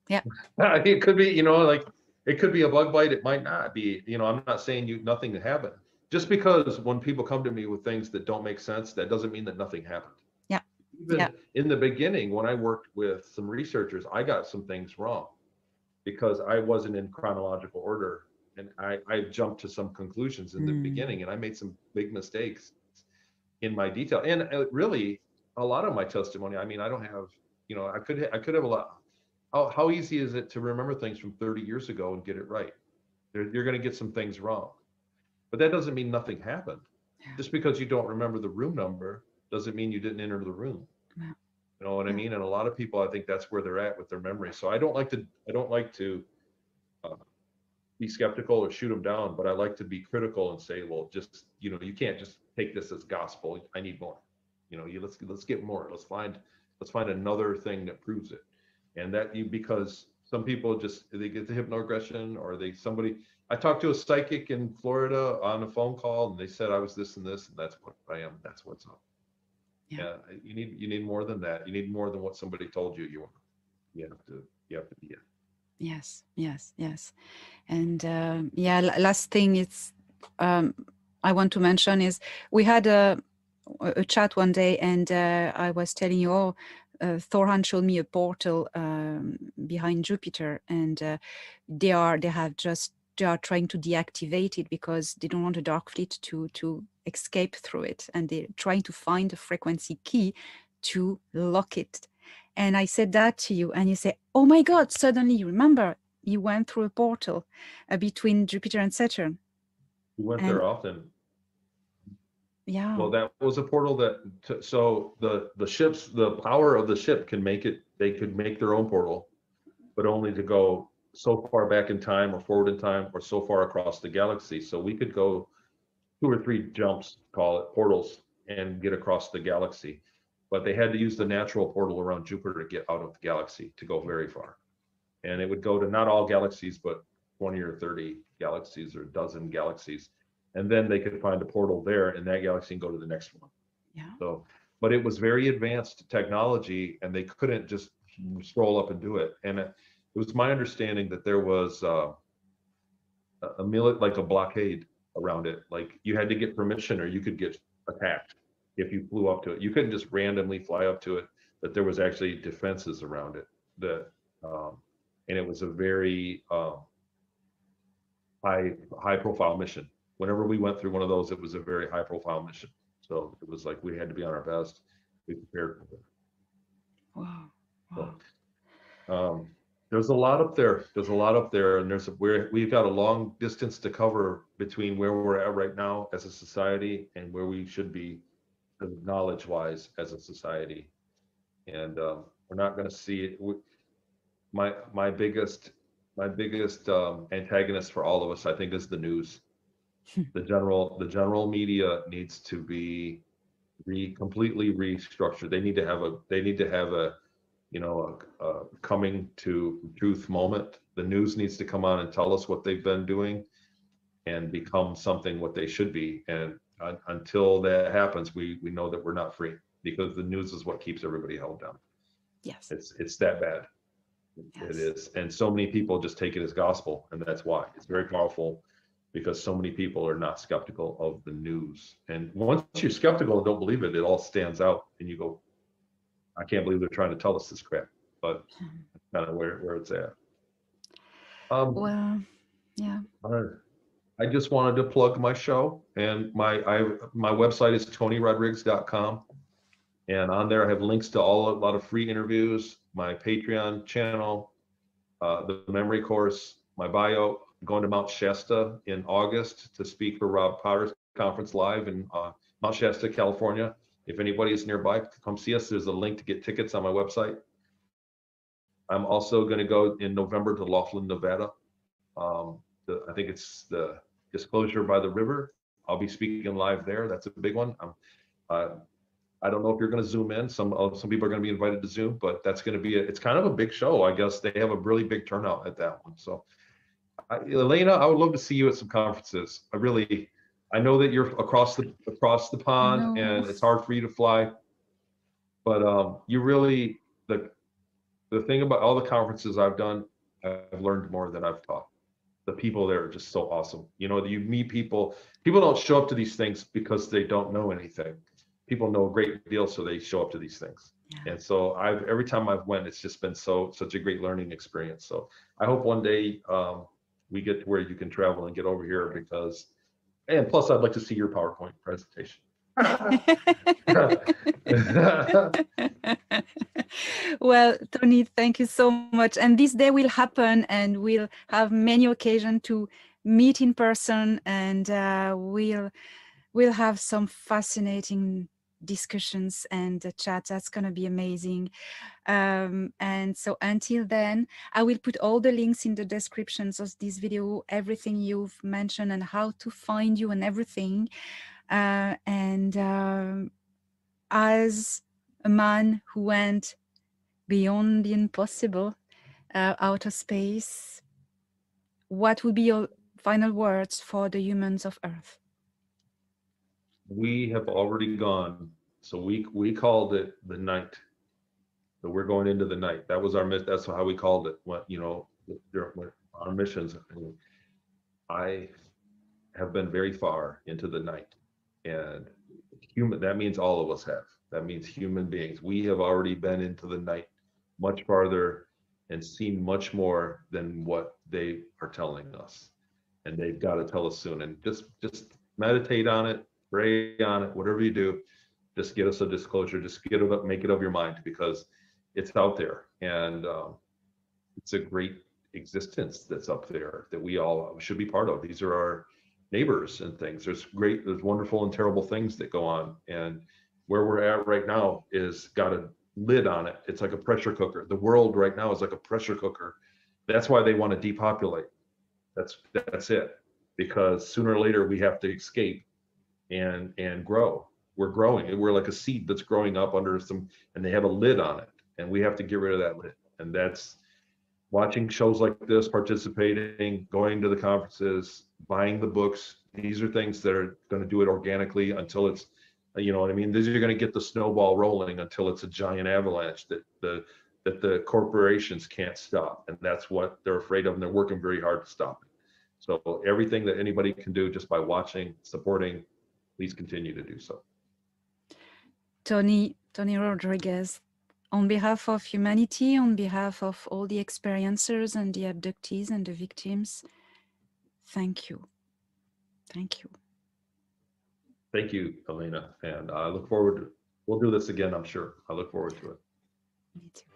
S1: Yeah,
S2: it could be, like it could be a bug bite. It might not be. I'm not saying nothing happened. Just because when people come to me with things that don't make sense, that doesn't mean that nothing happened.
S1: Yeah.
S2: Even in the beginning, when I worked with some researchers, I got some things wrong because I wasn't in chronological order. And I jumped to some conclusions in the beginning, and I made some big mistakes in my detail. And really, a lot of my testimony, I mean, I don't have, I could have a lot. How easy is it to remember things from 30 years ago and get it right? You're going to get some things wrong. But that doesn't mean nothing happened.
S1: Yeah.
S2: Just because you don't remember the room number doesn't mean you didn't enter the room.
S1: Yeah.
S2: You know what I mean? And a lot of people, I think that's where they're at with their memory. So I don't like to be skeptical or shoot them down, but I like to be critical and say, well, just, you know, you can't just take this as gospel. I need more. You know, let's get more. Let's find another thing that proves it. And that because some people they get the hypnoaggression, or I talked to a psychic in Florida on a phone call, and they said I was this and this, and that's what I am. That's what's up. Yeah. You need more than that. You need more than what somebody told you you are. You have to be it.
S1: Yes. And last thing I want to mention is we had a chat one day, and I was telling you, Thorhan showed me a portal behind Jupiter, and they are trying to deactivate it because they don't want a dark fleet to escape through it, and they're trying to find a frequency key to lock it. And I said that to you, and you say, oh my God, suddenly you remember you went through a portal between Jupiter and Saturn.
S2: We went there often.
S1: Yeah.
S2: Well, that was a portal so the ships, the power of the ship they could make their own portal, but only to go so far back in time or forward in time or so far across the galaxy. So we could go 2 or 3 jumps, call it portals, and get across the galaxy. But they had to use the natural portal around Jupiter to get out of the galaxy to go very far. And it would go to not all galaxies, but 20 or 30 galaxies or a dozen galaxies. And then they could find a portal there in that galaxy and go to the next one.
S1: Yeah.
S2: So, but it was very advanced technology, and they couldn't just stroll up and do it. And it was my understanding that there was like a blockade around it. Like you had to get permission, or you could get attacked if you flew up to it. You couldn't just randomly fly up to it. That there was actually defenses around it. And it was a very high profile mission. Whenever we went through one of those, it was a very high profile mission. So it was like we had to be on our best, be prepared for it.
S1: Wow.
S2: So, there's a lot up there. And we've got a long distance to cover between where we're at right now as a society and where we should be knowledge-wise as a society. And we're not going to see it. My biggest antagonist for all of us, I think, is the news. The general media needs to be completely restructured. They need to have a coming to truth moment. The news needs to come on and tell us what they've been doing and become something what they should be. And until that happens, we know that we're not free, because the news is what keeps everybody held down.
S1: Yes.
S2: It's that bad.
S1: Yes.
S2: It is. And so many people just take it as gospel, and that's why it's very powerful, because so many people are not skeptical of the news. And once you're skeptical and don't believe it, it all stands out, and you go, I can't believe they're trying to tell us this crap. But that's kind of where it's at.
S1: Well, yeah.
S2: I just wanted to plug my show, and my website is TonyRodrigues.com. And on there, I have links to a lot of free interviews, my Patreon channel, the memory course, my bio. I'm going to Mount Shasta in August to speak for Rob Potter's conference live in Mount Shasta, California. If anybody is nearby, come see us. There's a link to get tickets on my website. I'm also going to go in November to Laughlin, Nevada. I think it's the Disclosure by the River. I'll be speaking live there. That's a big one. I don't know if you're going to Zoom in. Some people are going to be invited to Zoom, but that's going to be it's kind of a big show. I guess they have a really big turnout at that one. So, Elena, I would love to see you at some conferences. I know that you're across the pond, and it's hard for you to fly, but you really the thing about all the conferences I've done, I've learned more than I've taught. The people there are just so awesome. You meet people. People don't show up to these things because they don't know anything. People know a great deal, so they show up to these things. Yeah. And so every time I've went, it's just been such a great learning experience. So I hope one day we get to where you can travel and get over here, and plus I'd like to see your PowerPoint presentation.
S1: Well, Tony, thank you so much. And this day will happen, and we'll have many occasions to meet in person, and we'll have some fascinating discussions and chats. That's going to be amazing. And so until then, I will put all the links in the descriptions of this video, everything you've mentioned and how to find you and everything. As a man who went beyond the impossible, outer space, what would be your final words for the humans of Earth?
S2: We have already gone. So we called it the night. So we're going into the night. That was that's how we called it. What, you know, our missions. I have been very far into the night, and that means all of us have. That means human beings. We have already been into the night much farther and seen much more than what they are telling us. And they've got to tell us soon. And just meditate on it, pray on it, whatever you do, just get us a disclosure, just get it up, make it of your mind, because it's out there. And it's a great existence that's up there that we all should be part of. These are our neighbors and things. There's wonderful and terrible things that go on. And where we're at right now is got a lid on it. It's like a pressure cooker. The world right now is like a pressure cooker. That's why they want to depopulate. That's it. Because sooner or later we have to escape and grow. We're growing. We're like a seed that's growing up under some, and they have a lid on it. And we have to get rid of that lid. And that's watching shows like this, participating, going to the conferences, buying the books. These are things that are going to do it organically until it's, you know what I mean? These are going to get the snowball rolling until it's a giant avalanche that the corporations can't stop. And that's what they're afraid of. And they're working very hard to stop it. So everything that anybody can do just by watching, supporting, please continue to do so.
S1: Tony Rodrigues, on behalf of humanity, on behalf of all the experiencers and the abductees and the victims, thank you. Thank you.
S2: Thank you, Elena. And I look forward to, we'll do this again, I'm sure. I look forward to it.
S1: Me too.